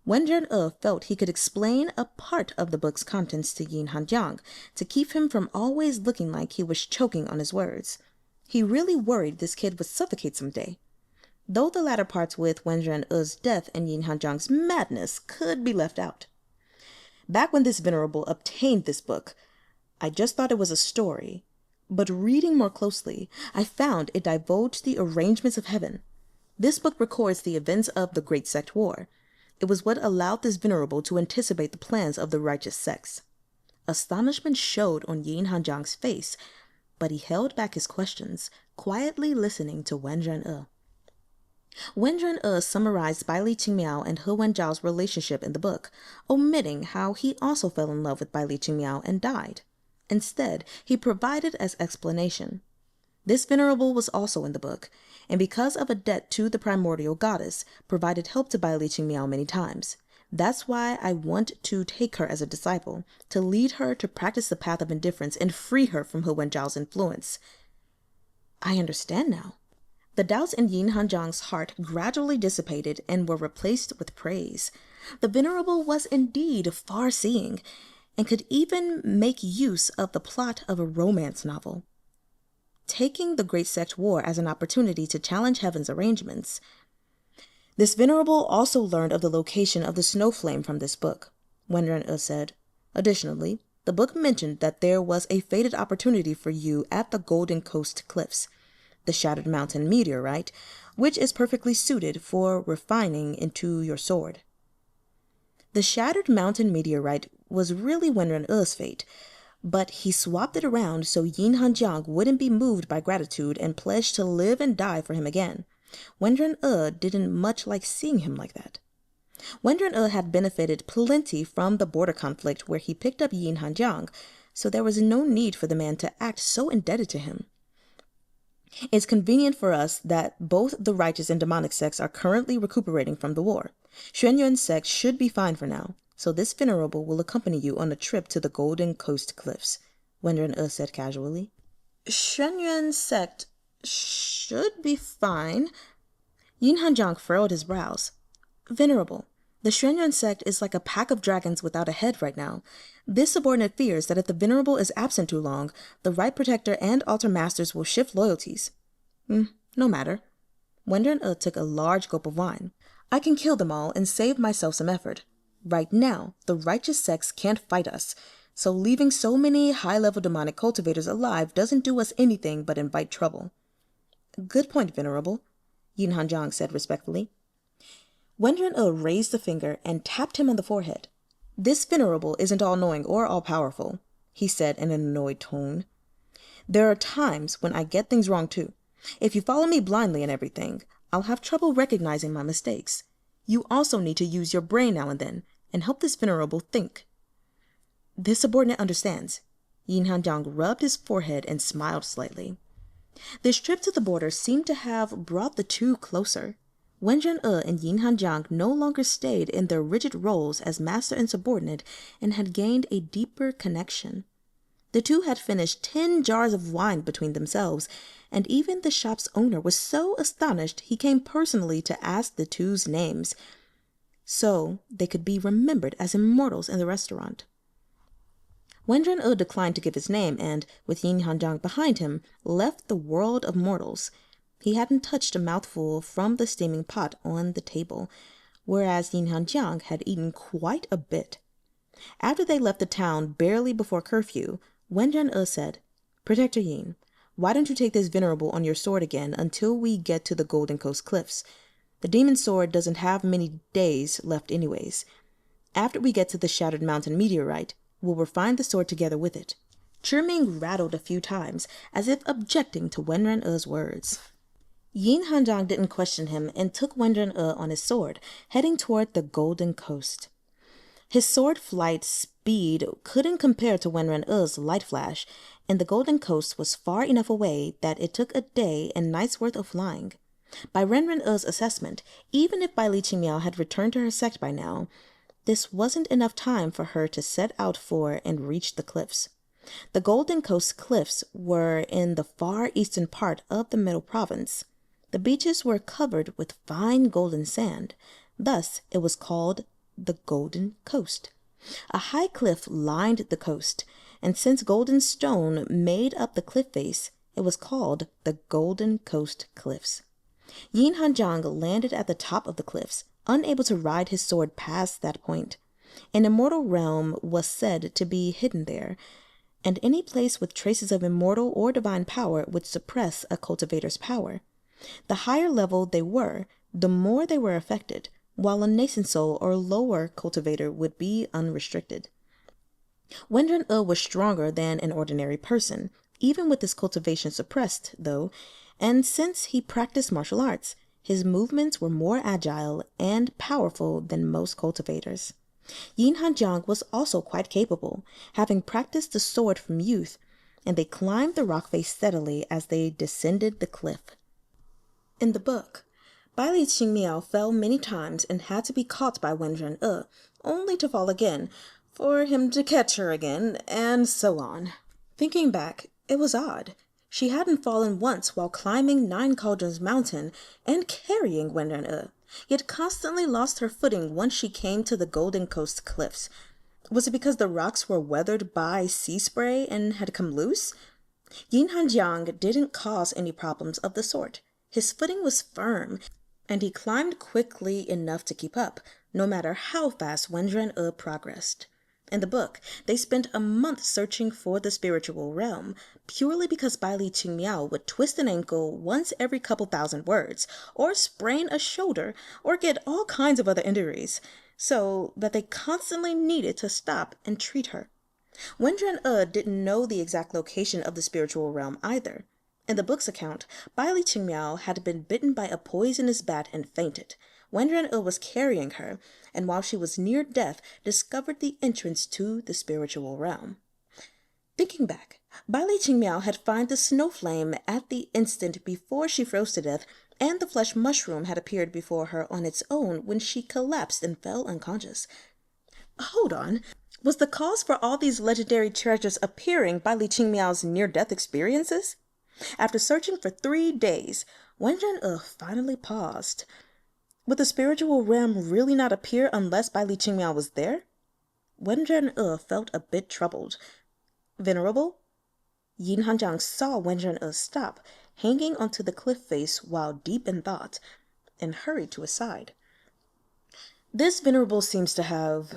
[SPEAKER 1] Wenren felt he could explain a part of the book's contents to Yeen Hanjiang to keep him from always looking like he was choking on his words. He really worried this kid would suffocate someday. Though the latter parts with Wenren death and Yeen Hanjiang's madness could be left out. Back when this venerable obtained this book, I just thought it was a story, but reading more closely, I found it divulged the arrangements of heaven. This book records the events of the Great Sect War. It was what allowed this venerable to anticipate the plans of the righteous sects. Astonishment showed on Yeen Hanjiang's face, but he held back his questions, quietly listening to Wenren Wenren summarized Baili Qingmiao and He Wenzhao's relationship in the book, omitting how he also fell in love with Baili Qingmiao and died. Instead, he provided as explanation. This venerable was also in the book, and because of a debt to the primordial goddess, provided help to Baili Qingmiao many times. That's why I want to take her as a disciple, to lead her to practice the path of indifference and free her from He Wenzhao's influence. I understand now. The doubts in Yeen Hanjiang's heart gradually dissipated and were replaced with praise. The venerable was indeed far-seeing, and could even make use of the plot of a romance novel. Taking the Great Sect War as an opportunity to challenge heaven's arrangements, this venerable also learned of the location of the snow flame from this book, Wenren said. Additionally, the book mentioned that there was a fated opportunity for you at the Golden Coast Cliffs, the Shattered Mountain meteorite, which is perfectly suited for refining into your sword. The Shattered Mountain meteorite was really Wenren fate, but he swapped it around so Yeen Hanjiang wouldn't be moved by gratitude and pledged to live and die for him again. Wenren didn't much like seeing him like that. Wenren had benefited plenty from the border conflict where he picked up Yeen Hanjiang, so there was no need for the man to act so indebted to him. It's convenient for us that both the righteous and demonic sects are currently recuperating from the war. Xuanyuan's sect should be fine for now. so this Venerable will accompany you on a trip to the Golden Coast Cliffs, Wenren said casually. Shenyuan sect should be fine. Hanjiang furrowed his brows. Venerable, the Shenyuan sect is like a pack of dragons without a head right now. This subordinate fears that if the Venerable is absent too long, the Right Protector and Altar Masters will shift loyalties. No matter. Wenren took a large gulp of wine. I can kill them all and save myself some effort. Right now, the righteous sects can't fight us, so leaving so many high-level demonic cultivators alive doesn't do us anything but invite trouble. Good point, Venerable, Hanjiang said respectfully. Wenren raised a finger and tapped him on the forehead. This Venerable isn't all-knowing or all-powerful, he said in an annoyed tone. There are times when I get things wrong too. If you follow me blindly and everything, I'll have trouble recognizing my mistakes. You also need to use your brain now and then, and help this Venerable think. This subordinate understands. Hanjiang rubbed his forehead and smiled slightly. This trip to the border seemed to have brought the two closer. Wenren and Hanjiang no longer stayed in their rigid roles as master and subordinate and had gained a deeper connection. The two had finished 10 jars of wine between themselves, and even the shop's owner was so astonished he came personally to ask the two's names, so they could be remembered as immortals in the restaurant. Wenren declined to give his name and, with Hanjiang behind him, left the world of mortals. He hadn't touched a mouthful from the steaming pot on the table, whereas Hanjiang had eaten quite a bit. After they left the town barely before curfew, Wenren said, Protector Yeen, why don't you take this Venerable on your sword again until we get to the Golden Coast Cliffs? The demon sword doesn't have many days left anyways. After we get to the Shattered Mountain meteorite, we'll refine the sword together with it. Chiming rattled a few times, as if objecting to Wenren words. Hanjiang didn't question him and took Wenren on his sword, heading toward the Golden Coast. His sword flight speed couldn't compare to Wenren light flash, and the Golden Coast was far enough away that it took a day and night's worth of flying. By Wenren assessment, even if Baili Qingmiao had returned to her sect by now, this wasn't enough time for her to set out for and reach the cliffs. The Golden Coast Cliffs were in the far eastern part of the Middle Province. The beaches were covered with fine golden sand, thus it was called the Golden Coast. A high cliff lined the coast, and since golden stone made up the cliff face, it was called the Golden Coast Cliffs. Hanjiang landed at the top of the cliffs, unable to ride his sword past that point. An immortal realm was said to be hidden there, and any place with traces of immortal or divine power would suppress a cultivator's power. The higher level they were, the more they were affected, while a nascent soul or lower cultivator would be unrestricted. Wenren was stronger than an ordinary person, even with his cultivation suppressed, though, and since he practiced martial arts, his movements were more agile and powerful than most cultivators. Hanjiang was also quite capable, having practiced the sword from youth, and they climbed the rock face steadily as they descended the cliff. In the book, Baili Qingmiao fell many times and had to be caught by Wenren only to fall again, for him to catch her again, and so on. Thinking back, it was odd. She hadn't fallen once while climbing Nine Cauldrons Mountain and carrying Wenren yet constantly lost her footing once she came to the Golden Coast Cliffs. Was it because the rocks were weathered by sea spray and had come loose? Hanjiang didn't cause any problems of the sort. His footing was firm, and he climbed quickly enough to keep up, no matter how fast Wenren progressed. In the book, they spent a month searching for the spiritual realm, purely because Baili Qingmiao would twist an ankle once every couple thousand words, or sprain a shoulder, or get all kinds of other injuries, so that they constantly needed to stop and treat her. Wenren didn't know the exact location of the spiritual realm either. In the book's account, Baili Qingmiao had been bitten by a poisonous bat and fainted. Wenren was carrying her, and while she was near death, discovered the entrance to the spiritual realm. Thinking back, Baili Qingmiao had found the snow flame at the instant before she froze to death, and the flesh mushroom had appeared before her on its own when she collapsed and fell unconscious. Hold on. Was the cause for all these legendary treasures appearing Baili Qingmiao's near-death experiences? After searching for 3 days, Wenren finally paused. Would the spiritual realm really not appear unless Baili Qingmiao was there? Wenren felt a bit troubled. Venerable? Yeen Hanjiang saw Wenren stop, hanging onto the cliff face while deep in thought, and hurried to his side. This Venerable seems to have...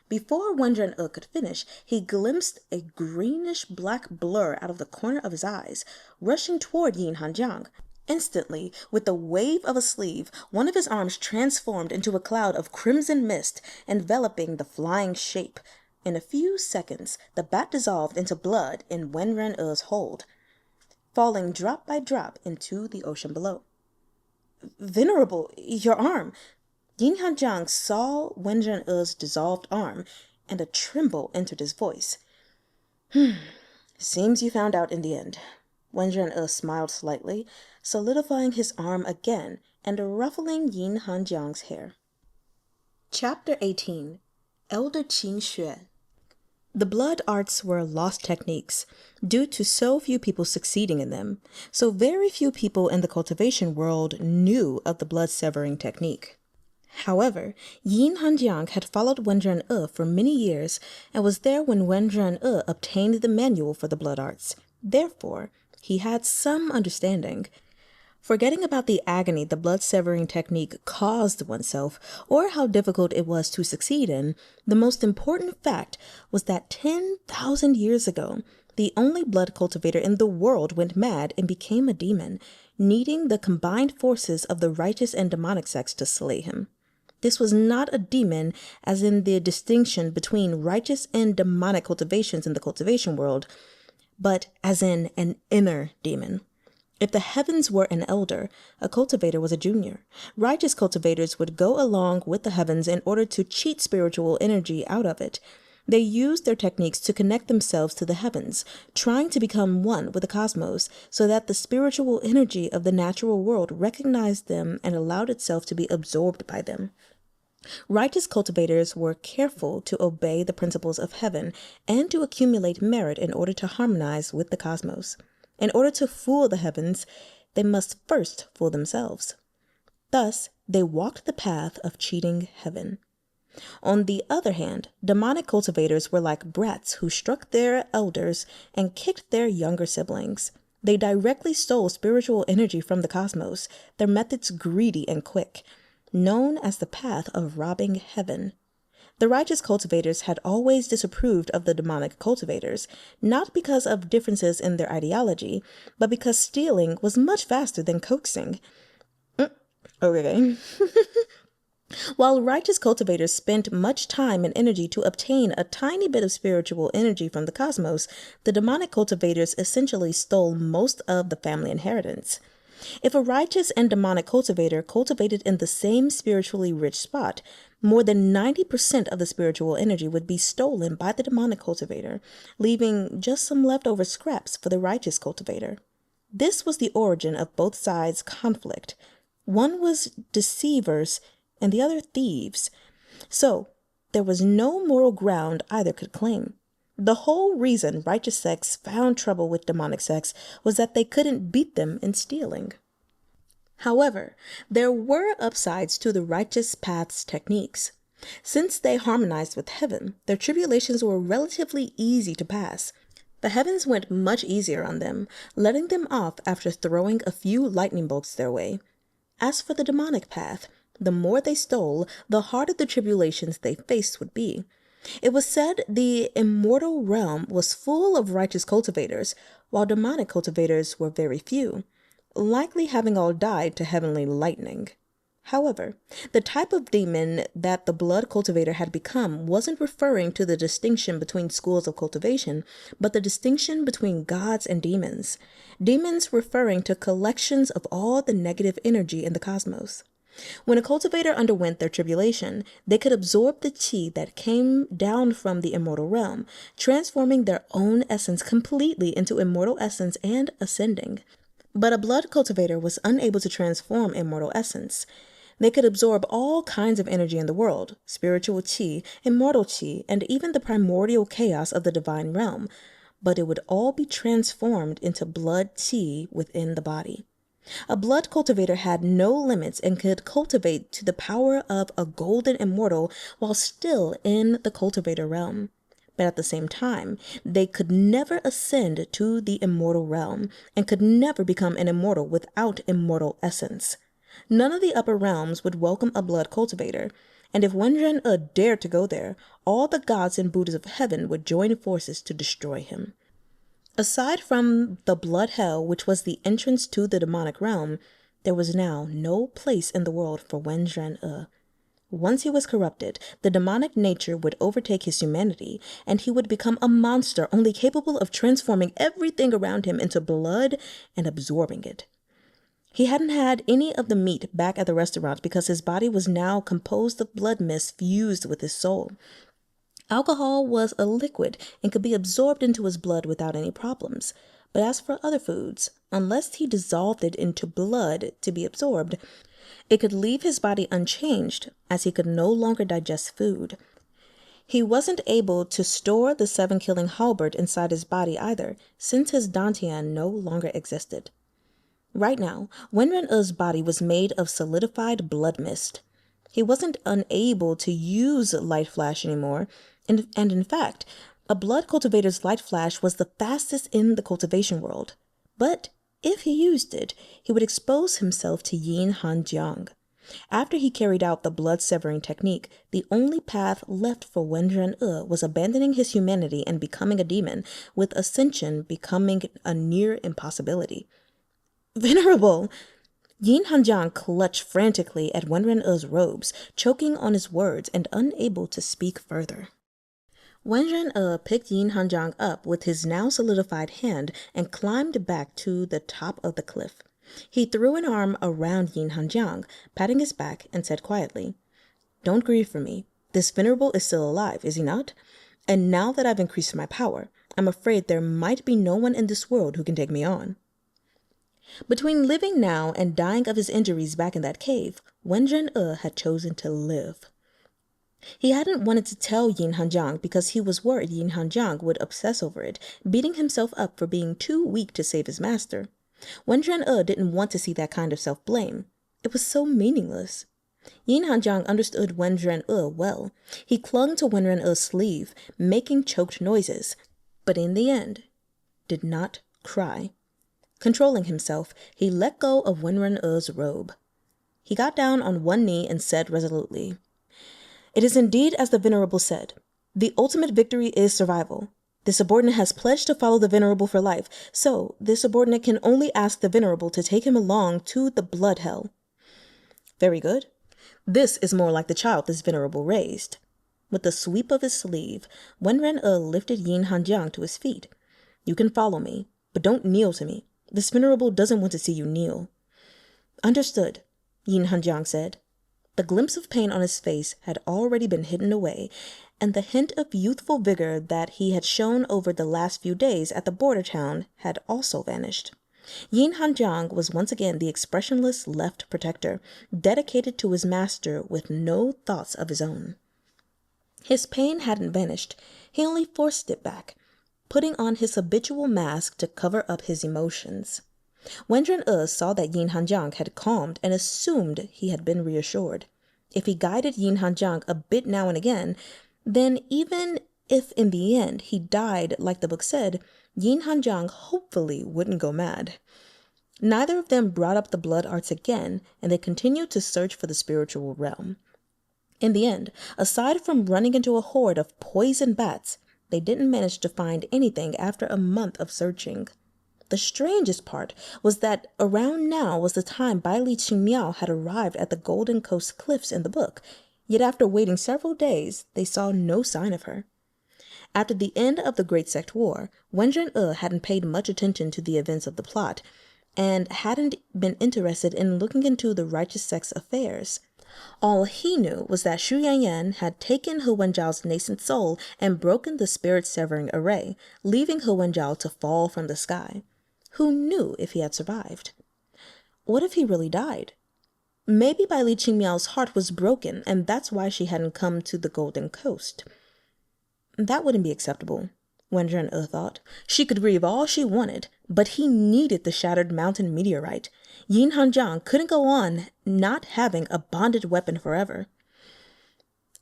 [SPEAKER 1] Before Wenren could finish, he glimpsed a greenish-black blur out of the corner of his eyes, rushing toward Yeen Hanjiang. Instantly, with the wave of a sleeve, one of his arms transformed into a cloud of crimson mist, enveloping the flying shape. In a few seconds, the bat dissolved into blood in Wenren-E's hold, falling drop by drop into the ocean below. Venerable, your arm! Yeen Hanjiang saw Wenren-E's dissolved arm, and a tremble entered his voice. Seems you found out in the end. Wenren smiled slightly, solidifying his arm again and ruffling Yeen Hanjiang's hair. Chapter 18. Elder Qingxue. The blood arts were lost techniques due to so few people succeeding in them, so very few people in the cultivation world knew of the blood-severing technique. However, Yeen Hanjiang had followed Wenren for many years and was there when Wenren obtained the manual for the blood arts. Therefore, he had some understanding. Forgetting about the agony the blood-severing technique caused oneself, or how difficult it was to succeed in, the most important fact was that 10,000 years ago, the only blood cultivator in the world went mad and became a demon, needing the combined forces of the righteous and demonic sects to slay him. This was not a demon as in the distinction between righteous and demonic cultivations in the cultivation world, but as in an inner demon. If the heavens were an elder, a cultivator was a junior. Righteous cultivators would go along with the heavens in order to cheat spiritual energy out of it. They used their techniques to connect themselves to the heavens, trying to become one with the cosmos, so that the spiritual energy of the natural world recognized them and allowed itself to be absorbed by them. Righteous cultivators were careful to obey the principles of heaven and to accumulate merit in order to harmonize with the cosmos. In order to fool the heavens, they must first fool themselves. Thus, they walked the path of cheating heaven. On the other hand, demonic cultivators were like brats who struck their elders and kicked their younger siblings. They directly stole spiritual energy from the cosmos, their methods greedy and quick, known as the path of robbing heaven. The righteous cultivators had always disapproved of the demonic cultivators, not because of differences in their ideology, but because stealing was much faster than coaxing. Okay. While righteous cultivators spent much time and energy to obtain a tiny bit of spiritual energy from the cosmos, the demonic cultivators essentially stole most of the family inheritance. If a righteous and demonic cultivator cultivated in the same spiritually rich spot, more than 90% of the spiritual energy would be stolen by the demonic cultivator, leaving just some leftover scraps for the righteous cultivator. This was the origin of both sides' conflict. One was deceivers and the other thieves. So, there was no moral ground either could claim. The whole reason righteous sects found trouble with demonic sects was that they couldn't beat them in stealing. However, there were upsides to the righteous path's techniques. Since they harmonized with heaven, their tribulations were relatively easy to pass. The heavens went much easier on them, letting them off after throwing a few lightning bolts their way. As for the demonic path, the more they stole, the harder the tribulations they faced would be. It was said the immortal realm was full of righteous cultivators, while demonic cultivators were very few, likely having all died to heavenly lightning. However, the type of demon that the blood cultivator had become wasn't referring to the distinction between schools of cultivation, but the distinction between gods and demons. Demons referring to collections of all the negative energy in the cosmos. When a cultivator underwent their tribulation, they could absorb the qi that came down from the immortal realm, transforming their own essence completely into immortal essence and ascending. But a blood cultivator was unable to transform immortal essence. They could absorb all kinds of energy in the world, spiritual qi, immortal qi, and even the primordial chaos of the divine realm, but it would all be transformed into blood qi within the body. A blood cultivator had no limits and could cultivate to the power of a golden immortal while still in the cultivator realm. But at the same time, they could never ascend to the immortal realm and could never become an immortal without immortal essence. None of the upper realms would welcome a blood cultivator, and if Wenren dared to go there, all the gods and Buddhas of heaven would join forces to destroy him. Aside from the blood hell, which was the entrance to the demonic realm, there was now no place in the world for Wenren. Once he was corrupted, the demonic nature would overtake his humanity, and he would become a monster only capable of transforming everything around him into blood and absorbing it. He hadn't had any of the meat back at the restaurant because his body was now composed of blood mist fused with his soul. Alcohol was a liquid and could be absorbed into his blood without any problems. But as for other foods, unless he dissolved it into blood to be absorbed, it could leave his body unchanged, as he could no longer digest food. He wasn't able to store the 7-killing halberd inside his body either, since his dantian no longer existed. Right now, Wenren-E's body was made of solidified blood mist. He wasn't unable to use light flash anymore, and in fact, a blood cultivator's light flash was the fastest in the cultivation world. But if he used it, he would expose himself to Yeen Hanjiang. After he carried out the blood-severing technique, the only path left for Wenren was abandoning his humanity and becoming a demon, with ascension becoming a near impossibility. Venerable! Yeen Hanjiang clutched frantically at Wenren-E's robes, choking on his words and unable to speak further. Wenren picked Yeen Hanjiang up with his now solidified hand and climbed back to the top of the cliff. He threw an arm around Yeen Hanjiang, patting his back, and said quietly, "Don't grieve for me. This Venerable is still alive, is he not? And now that I've increased my power, I'm afraid there might be no one in this world who can take me on." Between living now and dying of his injuries back in that cave, Wenren had chosen to live. He hadn't wanted to tell Yeen Hanjiang because he was worried Yeen Hanjiang would obsess over it, beating himself up for being too weak to save his master. Wenren didn't want to see that kind of self-blame. It was so meaningless. Yeen Hanjiang understood Wenren well. He clung to Wenren sleeve, making choked noises, but in the end, did not cry. Controlling himself, he let go of Wenren robe. He got down on one knee and said resolutely, "It is indeed as the Venerable said. The ultimate victory is survival. The subordinate has pledged to follow the Venerable for life, so the subordinate can only ask the Venerable to take him along to the blood hell." Very good. This is more like the child this Venerable raised. With a sweep of his sleeve, Wenren lifted Yeen Hanjiang to his feet. "You can follow me, but don't kneel to me. This Venerable doesn't want to see you kneel." "Understood," Yeen Hanjiang said. The glimpse of pain on his face had already been hidden away, and the hint of youthful vigor that he had shown over the last few days at the border town had also vanished. Yeen Hanjiang was once again the expressionless left protector, dedicated to his master with no thoughts of his own. His pain hadn't vanished, he only forced it back, putting on his habitual mask to cover up his emotions. Wenren saw that Yeen Hanjiang had calmed and assumed he had been reassured. If he guided Yeen Hanjiang a bit now and again, then even if in the end he died like the book said, Yeen Hanjiang hopefully wouldn't go mad. Neither of them brought up the blood arts again, and they continued to search for the spiritual realm. In the end, aside from running into a horde of poison bats, they didn't manage to find anything after a month of searching. The strangest part was that around now was the time Baili Qingmiao had arrived at the Golden Coast Cliffs in the book, yet after waiting several days, they saw no sign of her. After the end of the Great Sect War, Wenren hadn't paid much attention to the events of the plot, and hadn't been interested in looking into the righteous sect's affairs. All he knew was that Shu Yanyan had taken He Wenzhao's nascent soul and broken the spirit-severing array, leaving He Wenzhao to fall from the sky. Who knew if he had survived? What if he really died? Maybe Baili Qingmiao's heart was broken, and that's why she hadn't come to the Golden Coast. That wouldn't be acceptable, Wenren thought. She could grieve all she wanted, but he needed the shattered mountain meteorite. Yeen Hanjiang couldn't go on not having a bonded weapon forever.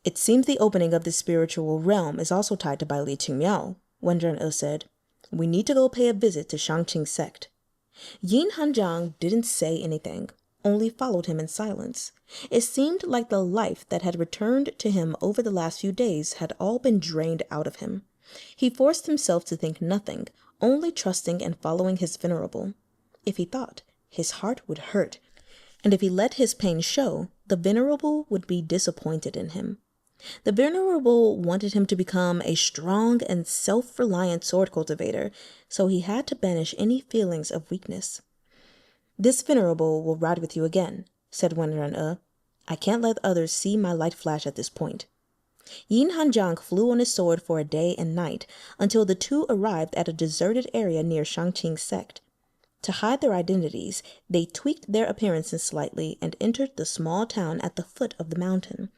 [SPEAKER 1] It seems the opening of this spiritual realm is also tied to Baili Qingmiao, Wenren said. We need to go pay a visit to Shangqing sect. Yeen Hanjiang didn't say anything, only followed him in silence. It seemed like the life that had returned to him over the last few days had all been drained out of him. He forced himself to think nothing, only trusting and following his Venerable. If he thought, his heart would hurt, and if he let his pain show, the Venerable would be disappointed in him. The Venerable wanted him to become a strong and self-reliant sword cultivator, so he had to banish any feelings of weakness. This Venerable will ride with you again, said Wenren. I can't let others see my light flash at this point. Yeen Hanjiang flew on his sword for a day and night, until the two arrived at a deserted area near Shangqing sect. To hide their identities, they tweaked their appearances slightly and entered the small town at the foot of the mountain.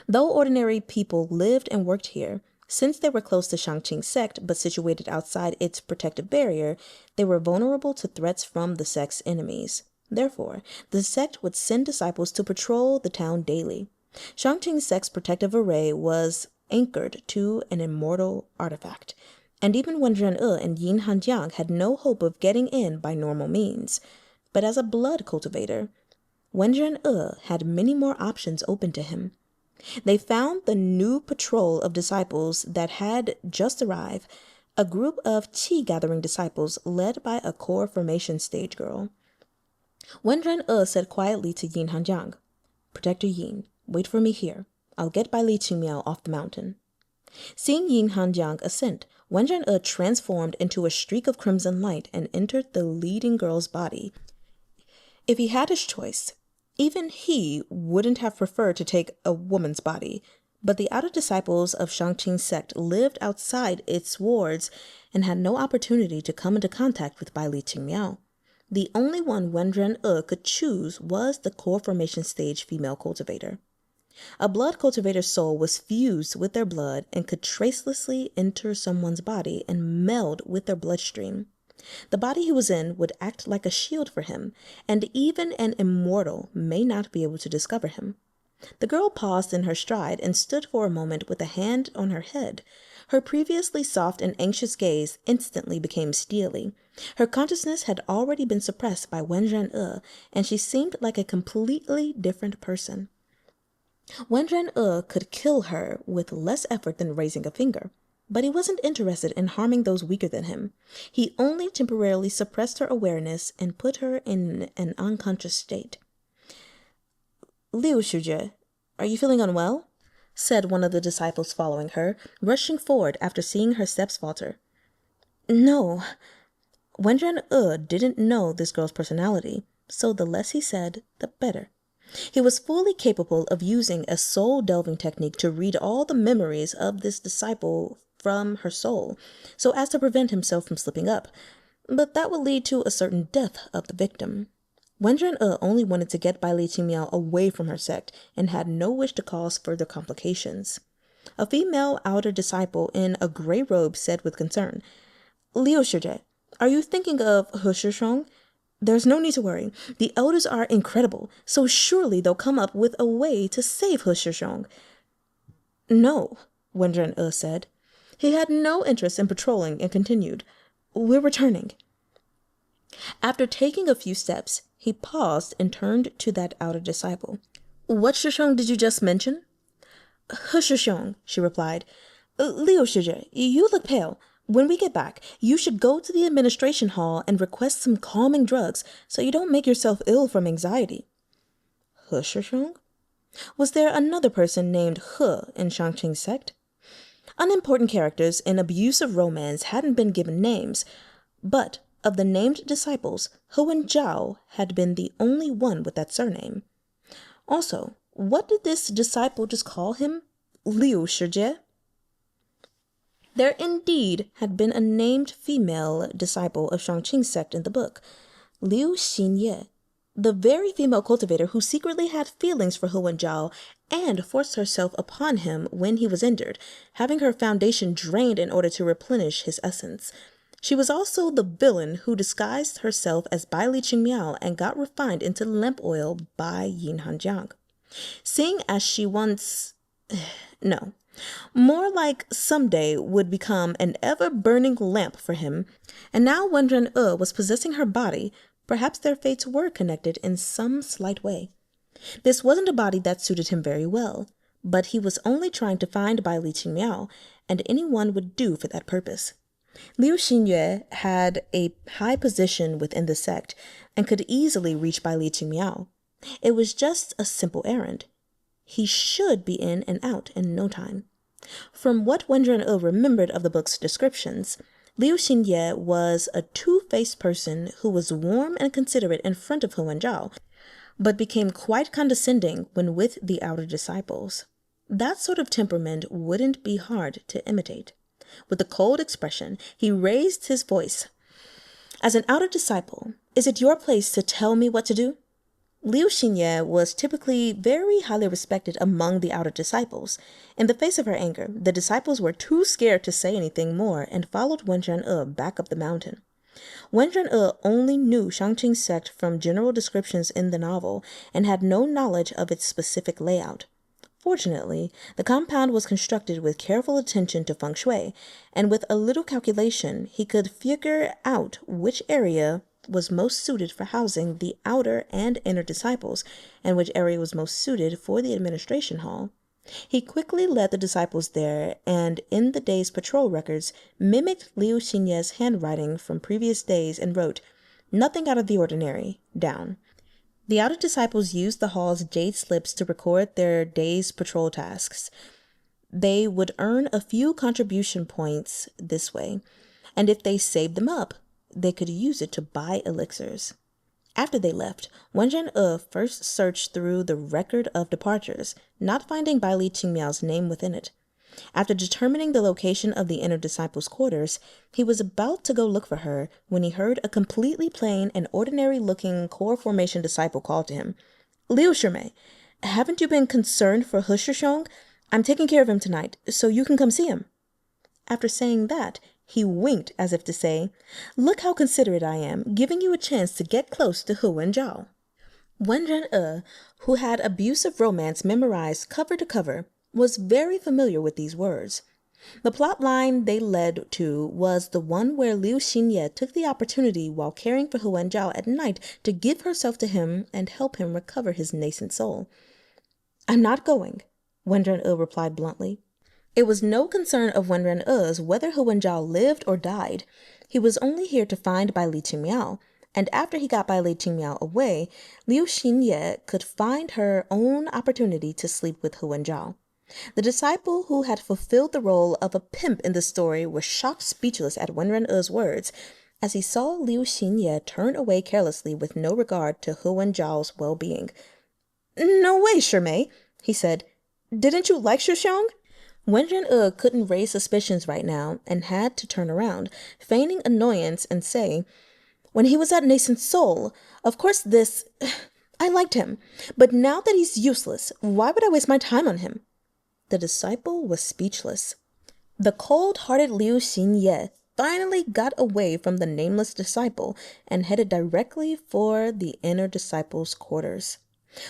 [SPEAKER 1] Though ordinary people lived and worked here, since they were close to Shangqing sect but situated outside its protective barrier, they were vulnerable to threats from the sect's enemies. Therefore, the sect would send disciples to patrol the town daily. Shangqing sect's protective array was anchored to an immortal artifact, and even Wenren and Yeen Hanjiang had no hope of getting in by normal means. But as a blood cultivator, Wenren had many more options open to him. They found the new patrol of disciples that had just arrived, a group of tea-gathering disciples led by a core formation stage girl. Wenren said quietly to Yeen Hanjiang, Protector Yeen, wait for me here. I'll get Baili Qingmiao off the mountain. Seeing Yeen Hanjiang assent, Wenren transformed into a streak of crimson light and entered the leading girl's body. If he had his choice, even he wouldn't have preferred to take a woman's body, but the outer disciples of Shangqing sect lived outside its wards and had no opportunity to come into contact with Baili Qingmiao. The only one Wenren could choose was the core formation stage female cultivator. A blood cultivator's soul was fused with their blood and could tracelessly enter someone's body and meld with their bloodstream. The body he was in would act like a shield for him, and even an immortal may not be able to discover him. The girl paused in her stride and stood for a moment with a hand on her head. Her previously soft and anxious gaze instantly became steely. Her consciousness had already been suppressed by Wenren and she seemed like a completely different person. Wenren could kill her with less effort than raising a finger, but he wasn't interested in harming those weaker than him. He only temporarily suppressed her awareness and put her in an unconscious state. Liu Shuje, are you feeling unwell? Said one of the disciples following her, rushing forward after seeing her steps falter. No. Wenren didn't know this girl's personality, so the less he said, the better. He was fully capable of using a soul-delving technique to read all the memories of this disciple from her soul, so as to prevent himself from slipping up, but that would lead to a certain death of the victim. Wenren only wanted to get Baili Qingmiao away from her sect and had no wish to cause further complications. A female outer disciple in a gray robe said with concern, Liu Shije, are you thinking of He Shishong? There's no need to worry. The elders are incredible, so surely they'll come up with a way to save He Shishong. No, Wenren said. He had no interest in patrolling and continued, We're returning. After taking a few steps, he paused and turned to that outer disciple. What Shishong did you just mention? He Shishong, she replied. Liu Shije, you look pale. When we get back, you should go to the administration hall and request some calming drugs so you don't make yourself ill from anxiety. He Shishong? Was there another person named He in Shangqing sect? Unimportant characters in abusive romance hadn't been given names, but of the named disciples, Wenzhao had been the only one with that surname. Also, what did this disciple just call him? Liu Shije? There indeed had been a named female disciple of Shangqing sect in the book, Liu Xinye. the very female cultivator who secretly had feelings for Wenzhao and forced herself upon him when he was injured, having her foundation drained in order to replenish his essence. She was also the villain who disguised herself as Baili Qingmiao and got refined into lamp oil by Yeen Hanjiang. Seeing as she once... no. More like someday would become an ever-burning lamp for him, and now Wenren E was possessing her body. Perhaps their fates were connected in some slight way. This wasn't a body that suited him very well, but he was only trying to find Baili Qingmiao, and anyone would do for that purpose. Sheen-yeh had a high position within the sect and could easily reach Baili Qingmiao. It was just a simple errand. He should be in and out in no time. From what Wenren E remembered of the book's descriptions, Sheen-yeh was a two-faced person who was warm and considerate in front of Wenzhao, but became quite condescending when with the outer disciples. That sort of temperament wouldn't be hard to imitate. With a cold expression, he raised his voice. As an outer disciple, is it your place to tell me what to do? Sheen-yeh was typically very highly respected among the outer disciples. In the face of her anger, the disciples were too scared to say anything more and followed Wenren E back up the mountain. Wenren E only knew Shangqing's sect from general descriptions in the novel and had no knowledge of its specific layout. Fortunately, the compound was constructed with careful attention to feng shui, and with a little calculation, he could figure out which area was most suited for housing the outer and inner disciples, and which area was most suited for the administration hall. He quickly led the disciples there, and in the day's patrol records, mimicked Sheen-yeh's handwriting from previous days and wrote, "Nothing out of the ordinary," down. The outer disciples used the hall's jade slips to record their day's patrol tasks. They would earn a few contribution points this way, and if they saved them up, they could use it to buy elixirs. After they left, Wenren E first searched through the record of departures, not finding Baili Qingmiao's name within it. After determining the location of the inner disciples' quarters, he was about to go look for her when he heard a completely plain and ordinary-looking core formation disciple call to him. "Liu Shimei, haven't you been concerned for He Shishong? I'm taking care of him tonight, so you can come see him." After saying that, he winked as if to say, "Look how considerate I am, giving you a chance to get close to Wenzhao." Wenren E, who had abusive romance memorized cover to cover, was very familiar with these words. The plot line they led to was the one where Sheen-yeh took the opportunity while caring for Wenzhao at night to give herself to him and help him recover his nascent soul. "I'm not going," Wenren E replied bluntly. It was no concern of Wenren E's whether Wenzhao lived or died. He was only here to find Baili Qingmiao, and after he got Baili Qingmiao away, Sheen-yeh could find her own opportunity to sleep with Wenzhao. The disciple who had fulfilled the role of a pimp in the story was shocked speechless at Wenren E's words, as he saw Sheen-yeh turn away carelessly with no regard to Wenzhao's well-being. "No way, Shimei," he said. "Didn't you like Shishong?" Wenren E couldn't raise suspicions right now and had to turn around, feigning annoyance and say, "When he was at Nascent Soul, of course I liked him, but now that he's useless, why would I waste my time on him?" The disciple was speechless. The cold-hearted Sheen-yeh finally got away from the nameless disciple and headed directly for the inner disciples' quarters.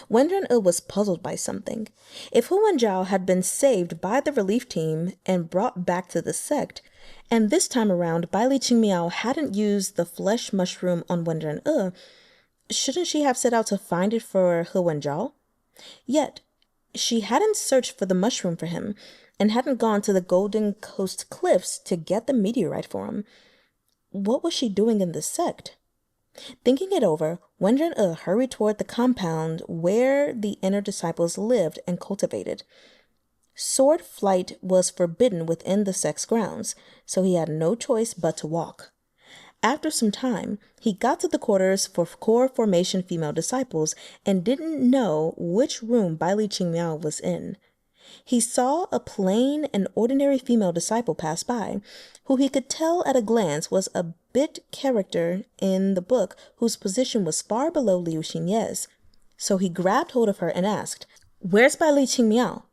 [SPEAKER 1] Wenren E was puzzled by something. If Wenzhao had been saved by the relief team and brought back to the sect, and this time around Baili Qingmiao hadn't used the flesh mushroom on Wenren E, shouldn't she have set out to find it for Wenzhao? Yet, she hadn't searched for the mushroom for him, and hadn't gone to the Golden Coast Cliffs to get the meteorite for him. What was she doing in the sect? Thinking it over, Wenren E hurried toward the compound where the inner disciples lived and cultivated. Sword flight was forbidden within the sect's grounds, so he had no choice but to walk. After some time, he got to the quarters for core formation female disciples and didn't know which room Baili Qingmiao was in. He saw a plain and ordinary female disciple pass by, who he could tell at a glance was a bit character in the book whose position was far below Liu Xinye's. So he grabbed hold of her and asked, "Where's Baili Qingmiao?"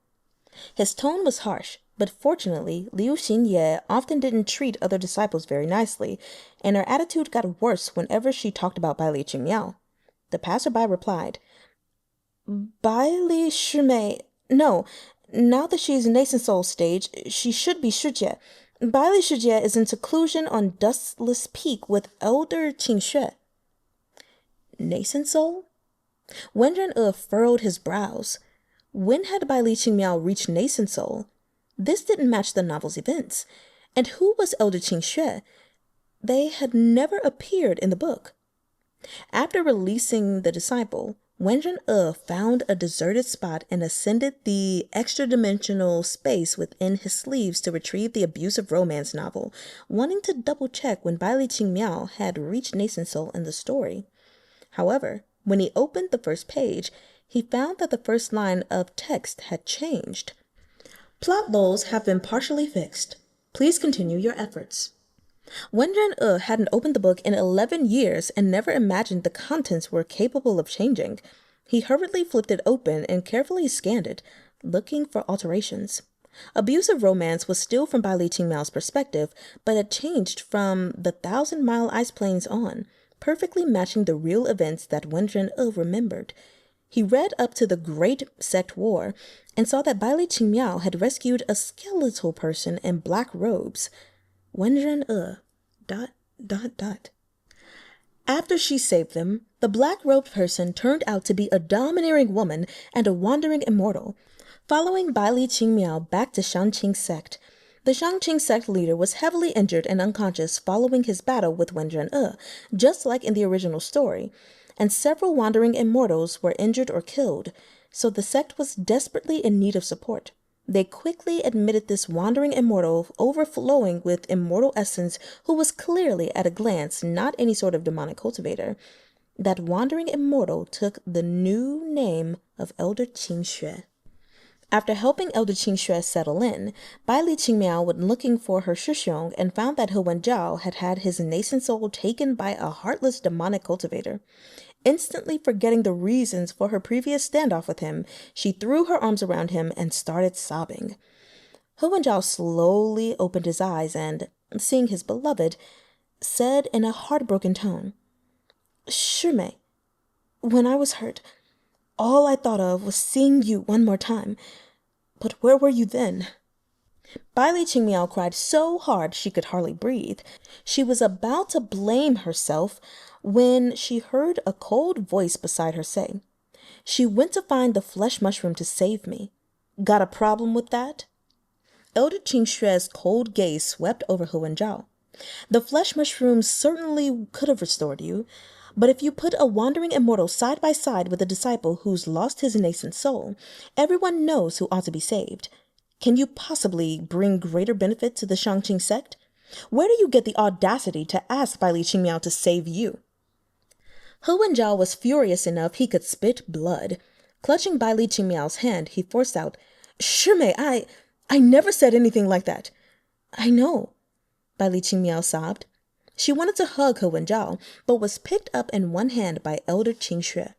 [SPEAKER 1] His tone was harsh, but fortunately, Liu Xinye often didn't treat other disciples very nicely, and her attitude got worse whenever she talked about Baili Qingmiao. The passerby replied, "Baili Shimei, no, now that she's nascent soul stage, she should be Shijie. Baili Shijie is in seclusion on Dustless Peak with Elder Qingxue." Nascent soul? Wenren furrowed his brows. When had Baili Qingmiao reached nascent soul? This didn't match the novel's events. And who was Elder Qingxue? They had never appeared in the book. After releasing the disciple, Wenren found a deserted spot and ascended the extra-dimensional space within his sleeves to retrieve the abusive romance novel, wanting to double-check when Baili Qingmiao had reached nascent soul in the story. However, when he opened the first page, he found that the first line of text had changed. "Plot lulls have been partially fixed. Please continue your efforts." Wenren hadn't opened the book in 11 years and never imagined the contents were capable of changing. He hurriedly flipped it open and carefully scanned it, looking for alterations. Abusive romance was still from Baili Qingmiao's perspective, but had changed from the 1,000-mile ice plains on, perfectly matching the real events that Wenren remembered. He read up to the Great Sect War and saw that Baili Qingmiao had rescued a skeletal person in black robes. Wenren After she saved them, the black-robed person turned out to be a domineering woman and a wandering immortal. Following Baili Qingmiao back to Shangqing sect, the Shangqing sect leader was heavily injured and unconscious following his battle with Wenren just like in the original story, and several wandering immortals were injured or killed, so the sect was desperately in need of support. They quickly admitted this wandering immortal overflowing with immortal essence who was clearly at a glance not any sort of demonic cultivator. That wandering immortal took the new name of Elder Qingxue. After helping Elder Qingxue settle in, Baili Qingmiao went looking for her Shuxiong and found that Wenzhao had had his nascent soul taken by a heartless demonic cultivator. Instantly forgetting the reasons for her previous standoff with him, she threw her arms around him and started sobbing. Wenzhao slowly opened his eyes and, seeing his beloved, said in a heartbroken tone, "Shimei, when I was hurt, all I thought of was seeing you one more time. But where were you then?" Baili Qingmiao cried so hard she could hardly breathe. She was about to blame herself when she heard a cold voice beside her say, "She went to find the flesh mushroom to save me. Got a problem with that?" Elder Qingxue's cold gaze swept over Wenzhao. "The flesh mushroom certainly could have restored you, but if you put a wandering immortal side by side with a disciple who's lost his nascent soul, everyone knows who ought to be saved. Can you possibly bring greater benefit to the Shangqing sect? Where do you get the audacity to ask Baili Qingmiao to save you?" Wenzhao was furious enough he could spit blood. Clutching Baili Qingmiao's hand, he forced out, "Shimei, I never said anything like that." "I know," Baili Qingmiao sobbed. She wanted to hug Wenzhao, but was picked up in one hand by Elder Qingxue.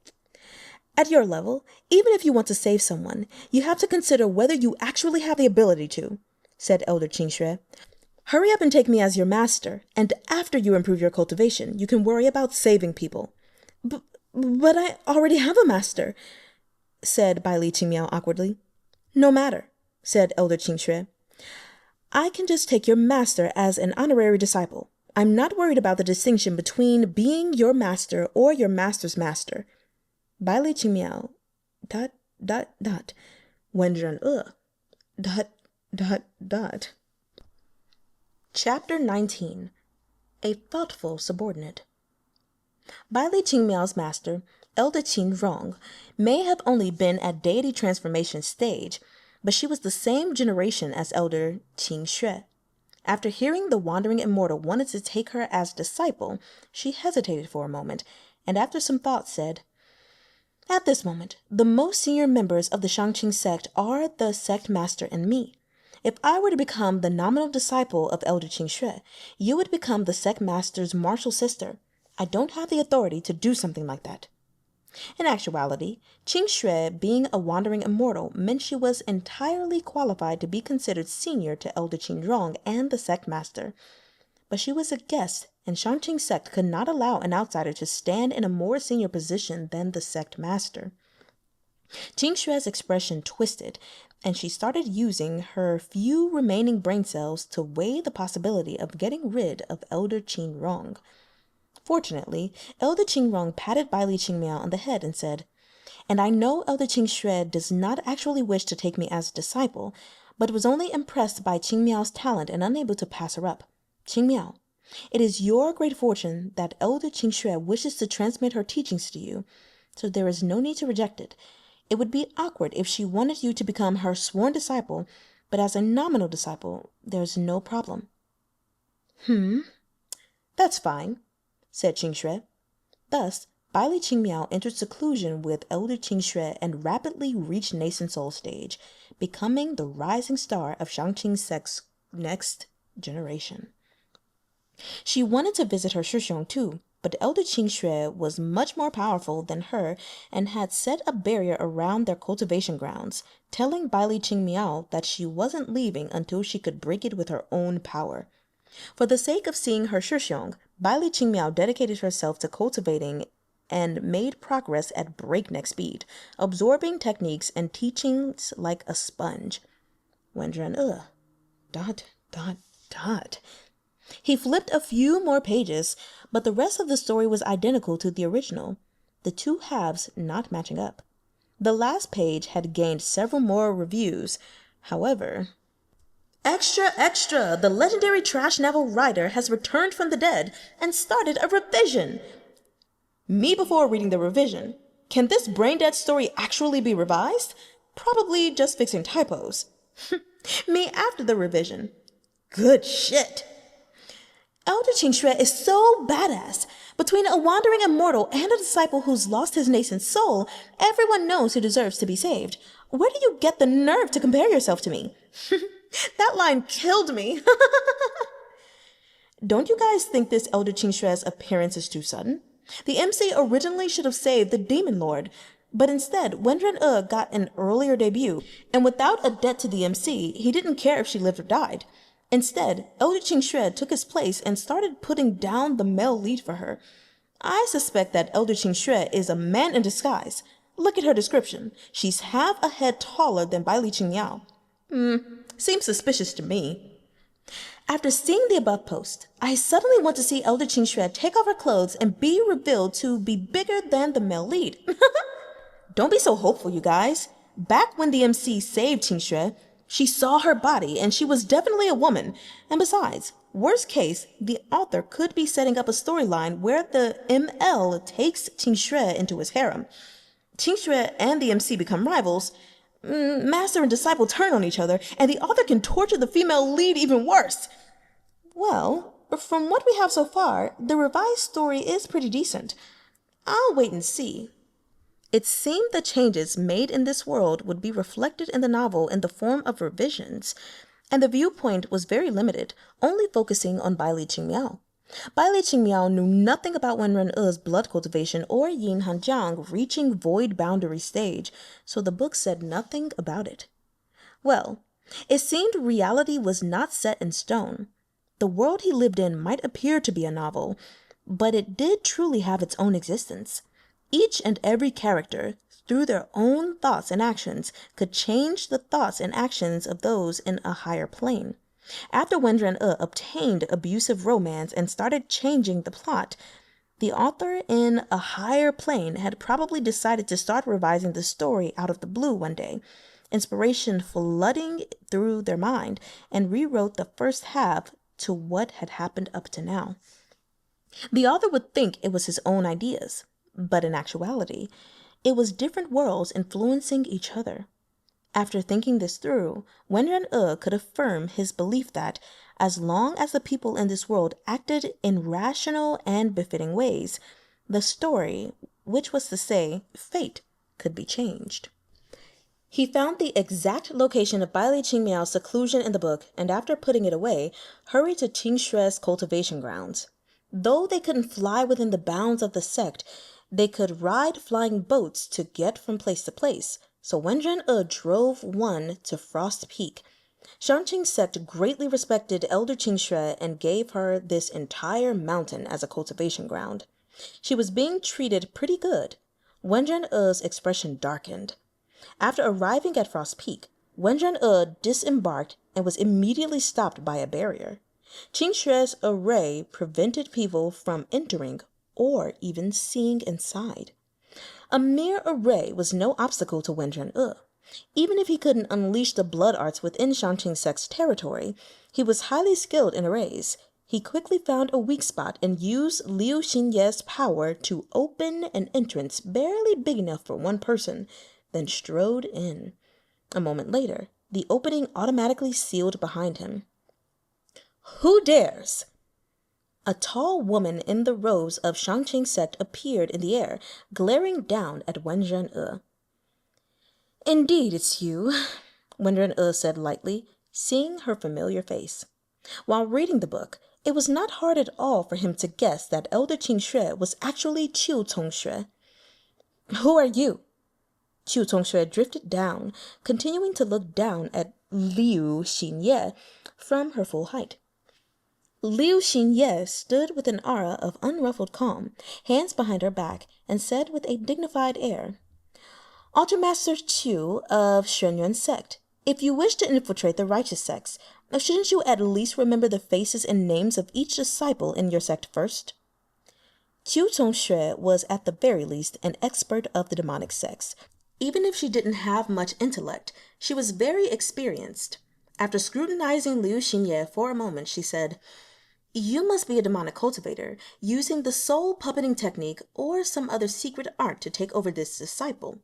[SPEAKER 1] "At your level, even if you want to save someone, you have to consider whether you actually have the ability to," said Elder Qingxue. "Hurry up and take me as your master, and after you improve your cultivation, you can worry about saving people." But I already have a master," said Baili Qingmiao awkwardly. "No matter," said Elder Qingxue. "I can just take your master as an honorary disciple. I'm not worried about the distinction between being your master or your master's master." Baili Qingmiao, ... Wenren ... Chapter 19. A Thoughtful Subordinate. Baili Qingmiao's master, Elder Qin Rong, may have only been at deity transformation stage, but she was the same generation as Elder Qingxue. After hearing the wandering immortal wanted to take her as disciple, she hesitated for a moment, and after some thought said, At this moment, the most senior members of the Shangqing sect are the sect master and me. If I were to become the nominal disciple of Elder Qingxue, you would become the sect master's martial sister. I don't have the authority to do something like that. In actuality, Qingxue, being a wandering immortal, meant she was entirely qualified to be considered senior to Elder Qingrong and the sect master. But she was a guest, and Shangqing sect could not allow an outsider to stand in a more senior position than the sect master. Qingxue's expression twisted, and she started using her few remaining brain cells to weigh the possibility of getting rid of Elder Qingrong. Fortunately, Elder Qingrong patted Baili Qingmiao on the head and said, "And I know Elder Qingxue does not actually wish to take me as a disciple, but was only impressed by Qingmiao's talent and unable to pass her up. Qingmiao, it is your great fortune that Elder Qingxue wishes to transmit her teachings to you, so there is no need to reject it. It would be awkward if she wanted you to become her sworn disciple, but as a nominal disciple, there's no problem." "That's fine," said Qingxue. Thus, Baili Qingmiao entered seclusion with Elder Qingxue and rapidly reached nascent soul stage, becoming the rising star of Shangqing sect's next generation. She wanted to visit her Shixiong too, but Elder Qingxue was much more powerful than her and had set a barrier around their cultivation grounds, telling Baili Qingmiao that she wasn't leaving until she could break it with her own power. For the sake of seeing her Shixiong, Baili Qingmiao dedicated herself to cultivating and made progress at breakneck speed, absorbing techniques and teachings like a sponge. Wenren E. ... He flipped a few more pages, but the rest of the story was identical to the original, the two halves not matching up. The last page had gained several more reviews. However, "Extra, extra! The legendary trash novel writer has returned from the dead and started a revision." Me before reading the revision. Can this brain-dead story actually be revised? Probably just fixing typos. Me after the revision. Good shit. Elder Qingxue is so badass. Between a wandering immortal and a disciple who's lost his nascent soul, everyone knows who deserves to be saved. Where do you get the nerve to compare yourself to me? That line killed me. Don't you guys think this Elder Qingxue's appearance is too sudden? The MC originally should have saved the Demon Lord, but instead, Wenren E got an earlier debut, and without a debt to the MC, he didn't care if she lived or died. Instead, Elder Qingxue took his place and started putting down the male lead for her. I suspect that Elder Qingxue is a man in disguise. Look at her description. She's half a head taller than Baili Qingmiao. Seems suspicious to me. After seeing the above post, I suddenly want to see Elder Qingxue take off her clothes and be revealed to be bigger than the male lead. Don't be so hopeful, you guys. Back when the MC saved Qingxue, she saw her body and she was definitely a woman. And besides, worst case, the author could be setting up a storyline where the ML takes Qingxue into his harem. Qingxue and the MC become rivals. Master and disciple turn on each other, and the author can torture the female lead even worse. Well, from what we have so far, the revised story is pretty decent. I'll wait and see. It seemed the changes made in this world would be reflected in the novel in the form of revisions, and the viewpoint was very limited, only focusing on Baili Qingmiao. Baili Qingmiao knew nothing about Wenren E's blood cultivation or Yeen Hanjiang reaching void boundary stage, so the book said nothing about it. Well, it seemed reality was not set in stone. The world he lived in might appear to be a novel, but it did truly have its own existence. Each and every character, through their own thoughts and actions, could change the thoughts and actions of those in a higher plane. After Wenren E obtained abusive romance and started changing the plot, the author in a higher plane had probably decided to start revising the story out of the blue one day, inspiration flooding through their mind, and rewrote the first half to what had happened up to now. The author would think it was his own ideas, but in actuality, it was different worlds influencing each other. After thinking this through, Wenren E could affirm his belief that, as long as the people in this world acted in rational and befitting ways, the story, which was to say, fate, could be changed. He found the exact location of Baili Qingmiao's seclusion in the book, and after putting it away, hurried to Qingxue's cultivation grounds. Though they couldn't fly within the bounds of the sect, they could ride flying boats to get from place to place, so Wenren E drove one to Frost Peak. Shanqing's sect greatly respected Elder Qingxue and gave her this entire mountain as a cultivation ground. She was being treated pretty good. Wenren E's expression darkened. After arriving at Frost Peak, Wenren E disembarked and was immediately stopped by a barrier. Qingxue's array prevented people from entering or even seeing inside. A mere array was no obstacle to Wenren E. Even if he couldn't unleash the blood arts within Shanqing's sect's territory, he was highly skilled in arrays. He quickly found a weak spot and used Liu Xinye's power to open an entrance barely big enough for one person, then strode in. A moment later, the opening automatically sealed behind him. "Who dares?" A tall woman in the robes of Shanqing's sect appeared in the air, glaring down at Wenren E. "Indeed, it's you," Wenren E said lightly, seeing her familiar face. While reading the book, it was not hard at all for him to guess that Elder Qingxue was actually Tsong-shoo-eh. "Who are you?" Tsong-shoo-eh drifted down, continuing to look down at Liu Xinye from her full height. Liu Xinye stood with an aura of unruffled calm, hands behind her back, and said with a dignified air, "Altar Master Chu of Xuanyuan sect, if you wish to infiltrate the righteous sects, shouldn't you at least remember the faces and names of each disciple in your sect first?" Tsong-shoo-eh was at the very least an expert of the demonic sects. Even if she didn't have much intellect, she was very experienced. After scrutinizing Liu Xinye for a moment, she said, "You must be a demonic cultivator, using the soul puppeting technique or some other secret art to take over this disciple."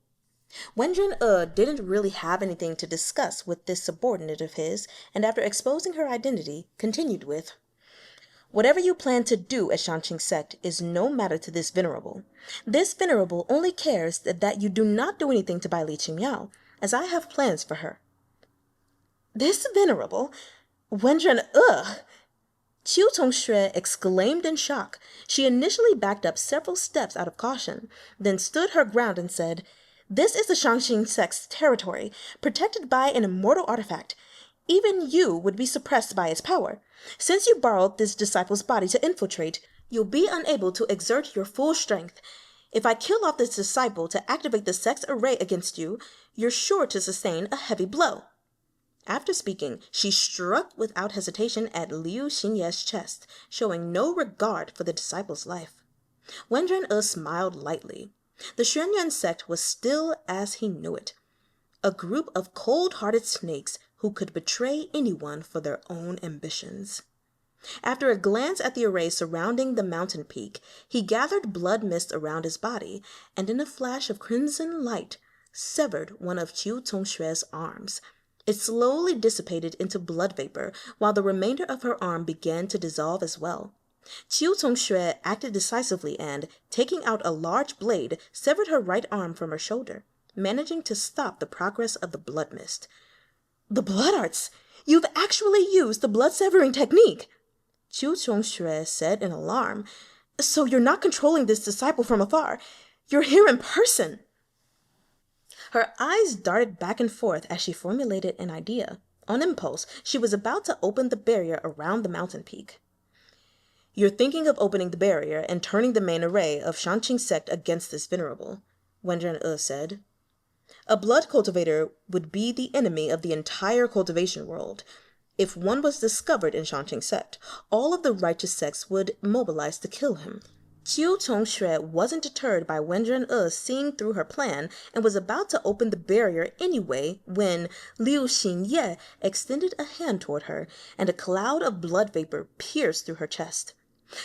[SPEAKER 1] Wenren E didn't really have anything to discuss with this subordinate of his, and after exposing her identity, continued with, "Whatever you plan to do at Shanqing's sect is no matter to this Venerable. This Venerable only cares that you do not do anything to Baili Qingmiao, as I have plans for her." "This Venerable? Wenren E!" Tsong-shoo-eh exclaimed in shock. She initially backed up several steps out of caution, then stood her ground and said, "This is the Shanqing sect's territory, protected by an immortal artifact. Even you would be suppressed by its power. Since you borrowed this disciple's body to infiltrate, you'll be unable to exert your full strength. If I kill off this disciple to activate the sect's array against you, you're sure to sustain a heavy blow." After speaking, she struck without hesitation at Liu Xinye's chest, showing no regard for the disciple's life. Wenren E smiled lightly. The Xuanyuan sect was still as he knew it, a group of cold-hearted snakes who could betray anyone for their own ambitions. After a glance at the array surrounding the mountain peak, he gathered blood mist around his body, and in a flash of crimson light, severed one of Tsong-shoo-eh's arms. It slowly dissipated into blood vapor, while the remainder of her arm began to dissolve as well. Tsong-shoo-eh acted decisively and, taking out a large blade, severed her right arm from her shoulder, managing to stop the progress of the blood mist. "The blood arts! You've actually used the blood-severing technique!" Tsong-shoo-eh said in alarm. "So you're not controlling this disciple from afar. You're here in person." Her eyes darted back and forth as she formulated an idea. On impulse, she was about to open the barrier around the mountain peak. "You're thinking of opening the barrier and turning the main array of Shanqing sect against this Venerable," Wenren E said. "A blood cultivator would be the enemy of the entire cultivation world. If one was discovered in Shanqing sect, all of the righteous sects would mobilize to kill him." Tsong-shoo-eh wasn't deterred by Wenren E seeing through her plan and was about to open the barrier anyway when Liu Xinye extended a hand toward her, and a cloud of blood vapor pierced through her chest.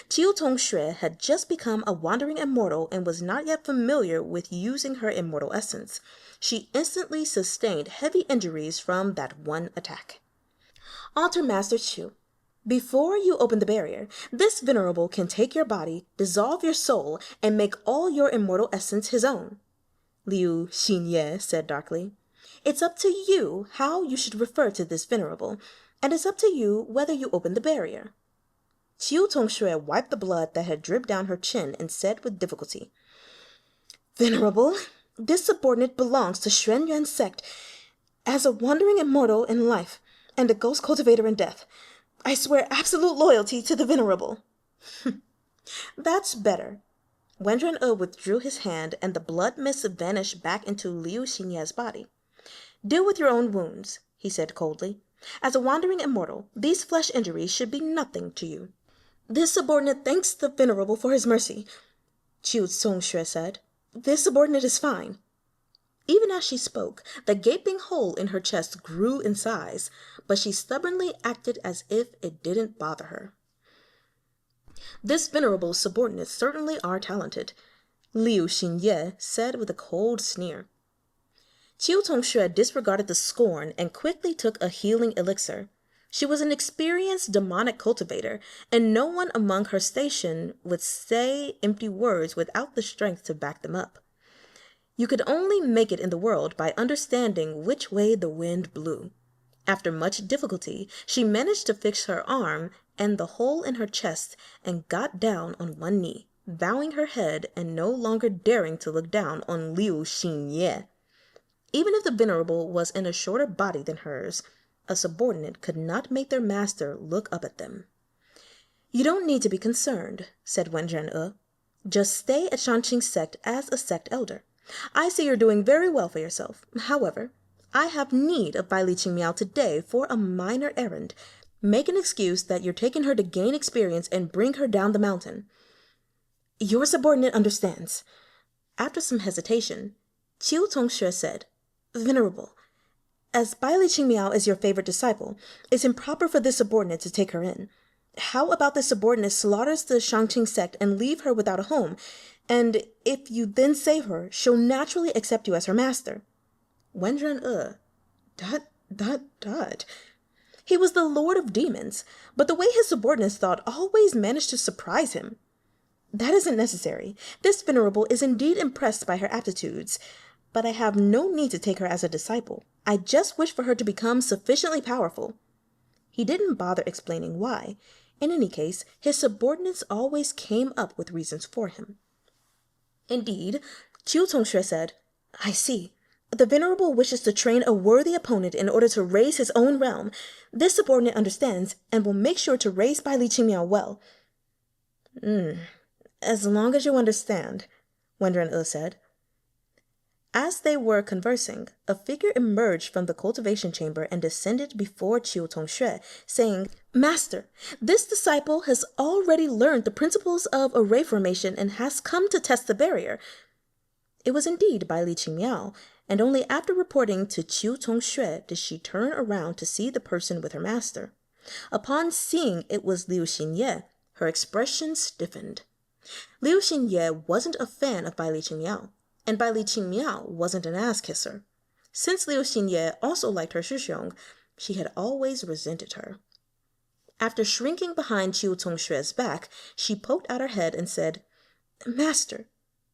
[SPEAKER 1] Tsong-shoo-eh had just become a wandering immortal and was not yet familiar with using her immortal essence. She instantly sustained heavy injuries from that one attack. "Altar Master Chu, before you open the barrier, this Venerable can take your body, dissolve your soul, and make all your immortal essence his own." Sheen-yeh said darkly. It's up to you how you should refer to this Venerable, and it's up to you whether you open the barrier. Tsong-shoo-eh wiped the blood that had dripped down her chin and said with difficulty, Venerable, this subordinate belongs to Xuanyuan sect as a wandering immortal in life and a ghost cultivator in death. I swear absolute loyalty to the Venerable. That's better. Wenren withdrew his hand and the blood mist vanished back into Xinye's body. Deal with your own wounds, he said coldly. As a wandering immortal, these flesh injuries should be nothing to you. This subordinate thanks the Venerable for his mercy, Tsong-shoo-eh said. This subordinate is fine. Even as she spoke, the gaping hole in her chest grew in size, but she stubbornly acted as if it didn't bother her. This Venerable's subordinates certainly are talented, Sheen-yeh said with a cold sneer. Tsong-shoo-eh disregarded the scorn and quickly took a healing elixir. She was an experienced demonic cultivator, and no one among her station would say empty words without the strength to back them up. You could only make it in the world by understanding which way the wind blew. After much difficulty, she managed to fix her arm and the hole in her chest and got down on one knee, bowing her head and no longer daring to look down on Sheen-yeh. Even if the Venerable was in a shorter body than hers, a subordinate could not make their master look up at them. You don't need to be concerned, said Wenren. Just stay at Shanqing's sect as a sect elder. I see you're doing very well for yourself. However, I have need of Baili Qingmiao today for a minor errand. Make an excuse that you're taking her to gain experience and bring her down the mountain. Your subordinate understands. After some hesitation, Tsong-shoo-eh said, Venerable, as Baili Qingmiao is your favorite disciple, it's improper for this subordinate to take her in. How about this subordinate slaughters the Shanqing sect and leave her without a home, and if you then save her, she'll naturally accept you as her master. Wenren He was the lord of demons, but the way his subordinates thought always managed to surprise him. That isn't necessary. This Venerable is indeed impressed by her aptitudes, but I have no need to take her as a disciple. I just wish for her to become sufficiently powerful. He didn't bother explaining why. In any case, his subordinates always came up with reasons for him. Indeed, Tsong-shoo-eh said, I see. The Venerable wishes to train a worthy opponent in order to raise his own realm. This subordinate understands and will make sure to raise Baili Qingmiao well. As long as you understand, Wenren said. As they were conversing, a figure emerged from the cultivation chamber and descended before Tsong-shoo-eh, saying, Master, this disciple has already learned the principles of array formation and has come to test the barrier. It was indeed Baili Qingmiao, and only after reporting to Tsong-shoo-eh did she turn around to see the person with her master. Upon seeing it was Xinye, her expression stiffened. Xinye wasn't a fan of Baili Qingmiao, and Baili Qingmiao wasn't an ass-kisser. Since Xinye also liked her Shuxiong, she had always resented her. After shrinking behind Tsong-shoo's back, she poked out her head and said, Master,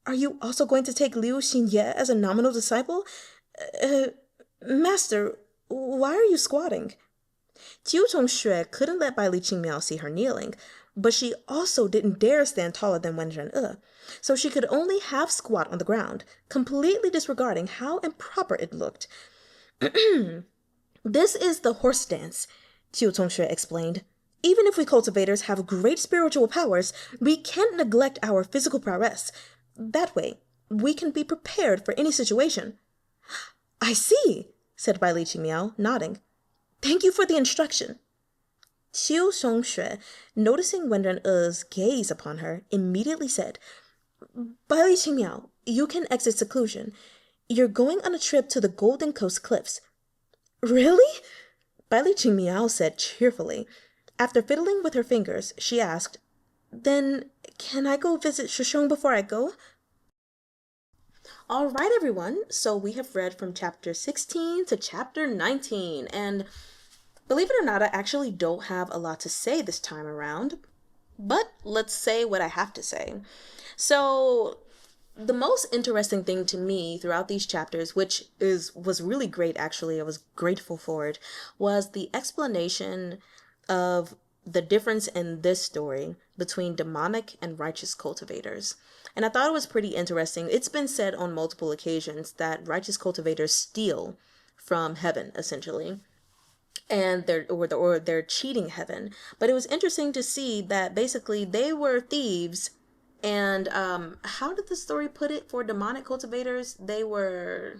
[SPEAKER 1] are you also going to take Xinye as a nominal disciple? Master, why are you squatting? Tsong-shoo couldn't let Baili Qingmiao see her kneeling, but she also didn't dare stand taller than Wenren, so she could only half squat on the ground, completely disregarding how improper it looked. This is the horse dance, Tsong-shoo explained. Even if we cultivators have great spiritual powers, we can't neglect our physical prowess. That way, we can be prepared for any situation. I see, said Baili Qingmiao, nodding. Thank you for the instruction. Tsong-shoo, noticing Wenren-'s gaze upon her, immediately said, Baili Qingmiao, you can exit seclusion. You're going on a trip to the Golden Coast Cliffs. Really? Baili Qingmiao said cheerfully. After fiddling with her fingers, she asked, Then can I go visit Shuxiong before I go? All right, everyone. So we have read from chapter 16 to chapter 19, and believe it or not, I actually don't have a lot to say this time around, but let's say what I have to say. So the most interesting thing to me throughout these chapters, which was really great actually, I was grateful for it, was the explanation of the difference in this story between demonic and righteous cultivators. And I thought it was pretty interesting. It's been said on multiple occasions that righteous cultivators steal from heaven, essentially, and they're cheating heaven. But it was interesting to see that basically they were thieves. And how did the story put it for demonic cultivators? They were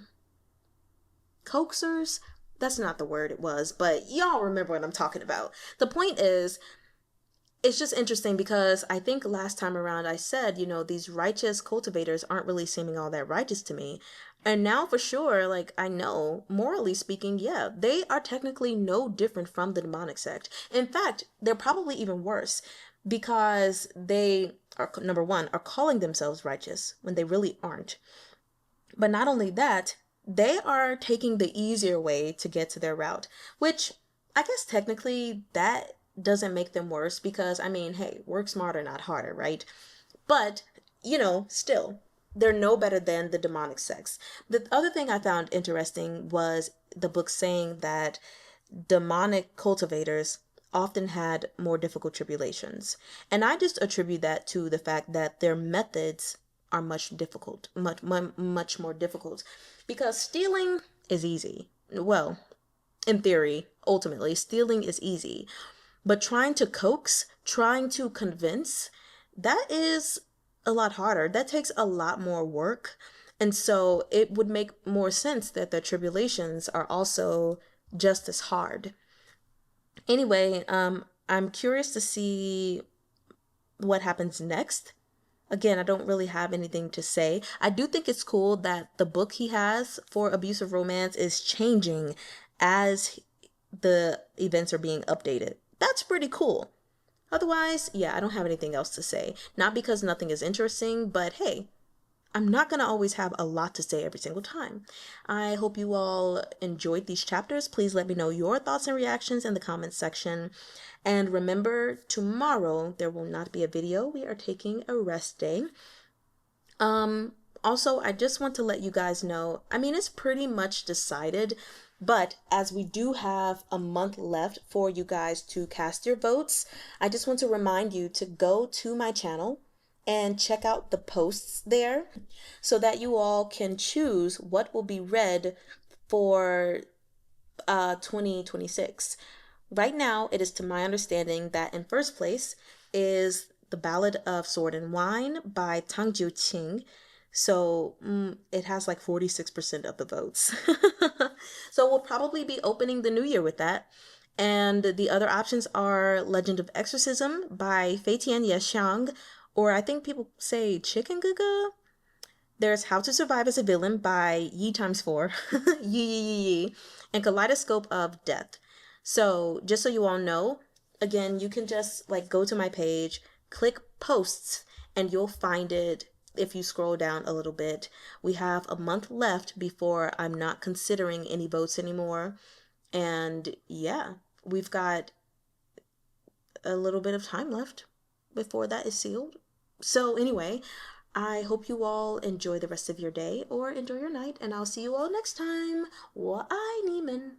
[SPEAKER 1] coaxers. That's not the word it was, but y'all remember what I'm talking about. The point is, it's just interesting because I think last time around I said, you know, these righteous cultivators aren't really seeming all that righteous to me. And now for sure, like, I know, morally speaking, yeah, they are technically no different from the demonic sect. In fact, they're probably even worse because they are, number one, are calling themselves righteous when they really aren't. But not only that, they are taking the easier way to get to their route, which I guess technically that doesn't make them worse because, I mean, hey, work smarter, not harder, right? But, you know, still, they're no better than the demonic sects. The other thing I found interesting was the book saying that demonic cultivators often had more difficult tribulations. And I just attribute that to the fact that their methods are much more difficult, because stealing is easy. Well, in theory, ultimately, stealing is easy. But trying to coax, trying to convince, that is a lot harder. That takes a lot more work. And so it would make more sense that the tribulations are also just as hard. Anyway, I'm curious to see what happens next. Again, I don't really have anything to say. I do think it's cool that the book he has for abusive romance is changing as the events are being updated. That's pretty cool. Otherwise, yeah, I don't have anything else to say. Not because nothing is interesting, but hey, I'm not going to always have a lot to say every single time. I hope you all enjoyed these chapters. Please let me know your thoughts and reactions in the comments section. And remember, tomorrow there will not be a video. We are taking a rest day. Also, I just want to let you guys know, I mean, it's pretty much decided, but as we do have a month left for you guys to cast your votes, I just want to remind you to go to my channel and check out the posts there so that you all can choose what will be read for 2026. Right now, it is to my understanding that in first place is The Ballad of Sword and Wine by Tang Jiu-qing. So it has like 46% of the votes. So we'll probably be opening the new year with that. And the other options are Legend of Exorcism by Fei Tian Yexiang, or I think people say Chicken Gaga. There's How to Survive as a Villain by Yi times 4, Yi, and Kaleidoscope of Death. So just so you all know, again, you can just like go to my page, click posts, and you'll find it. If you scroll down a little bit, we have a month left before I'm not considering any votes anymore. And yeah, we've got a little bit of time left before that is sealed. So anyway, I hope you all enjoy the rest of your day or enjoy your night, and I'll see you all next time. 我爱你们.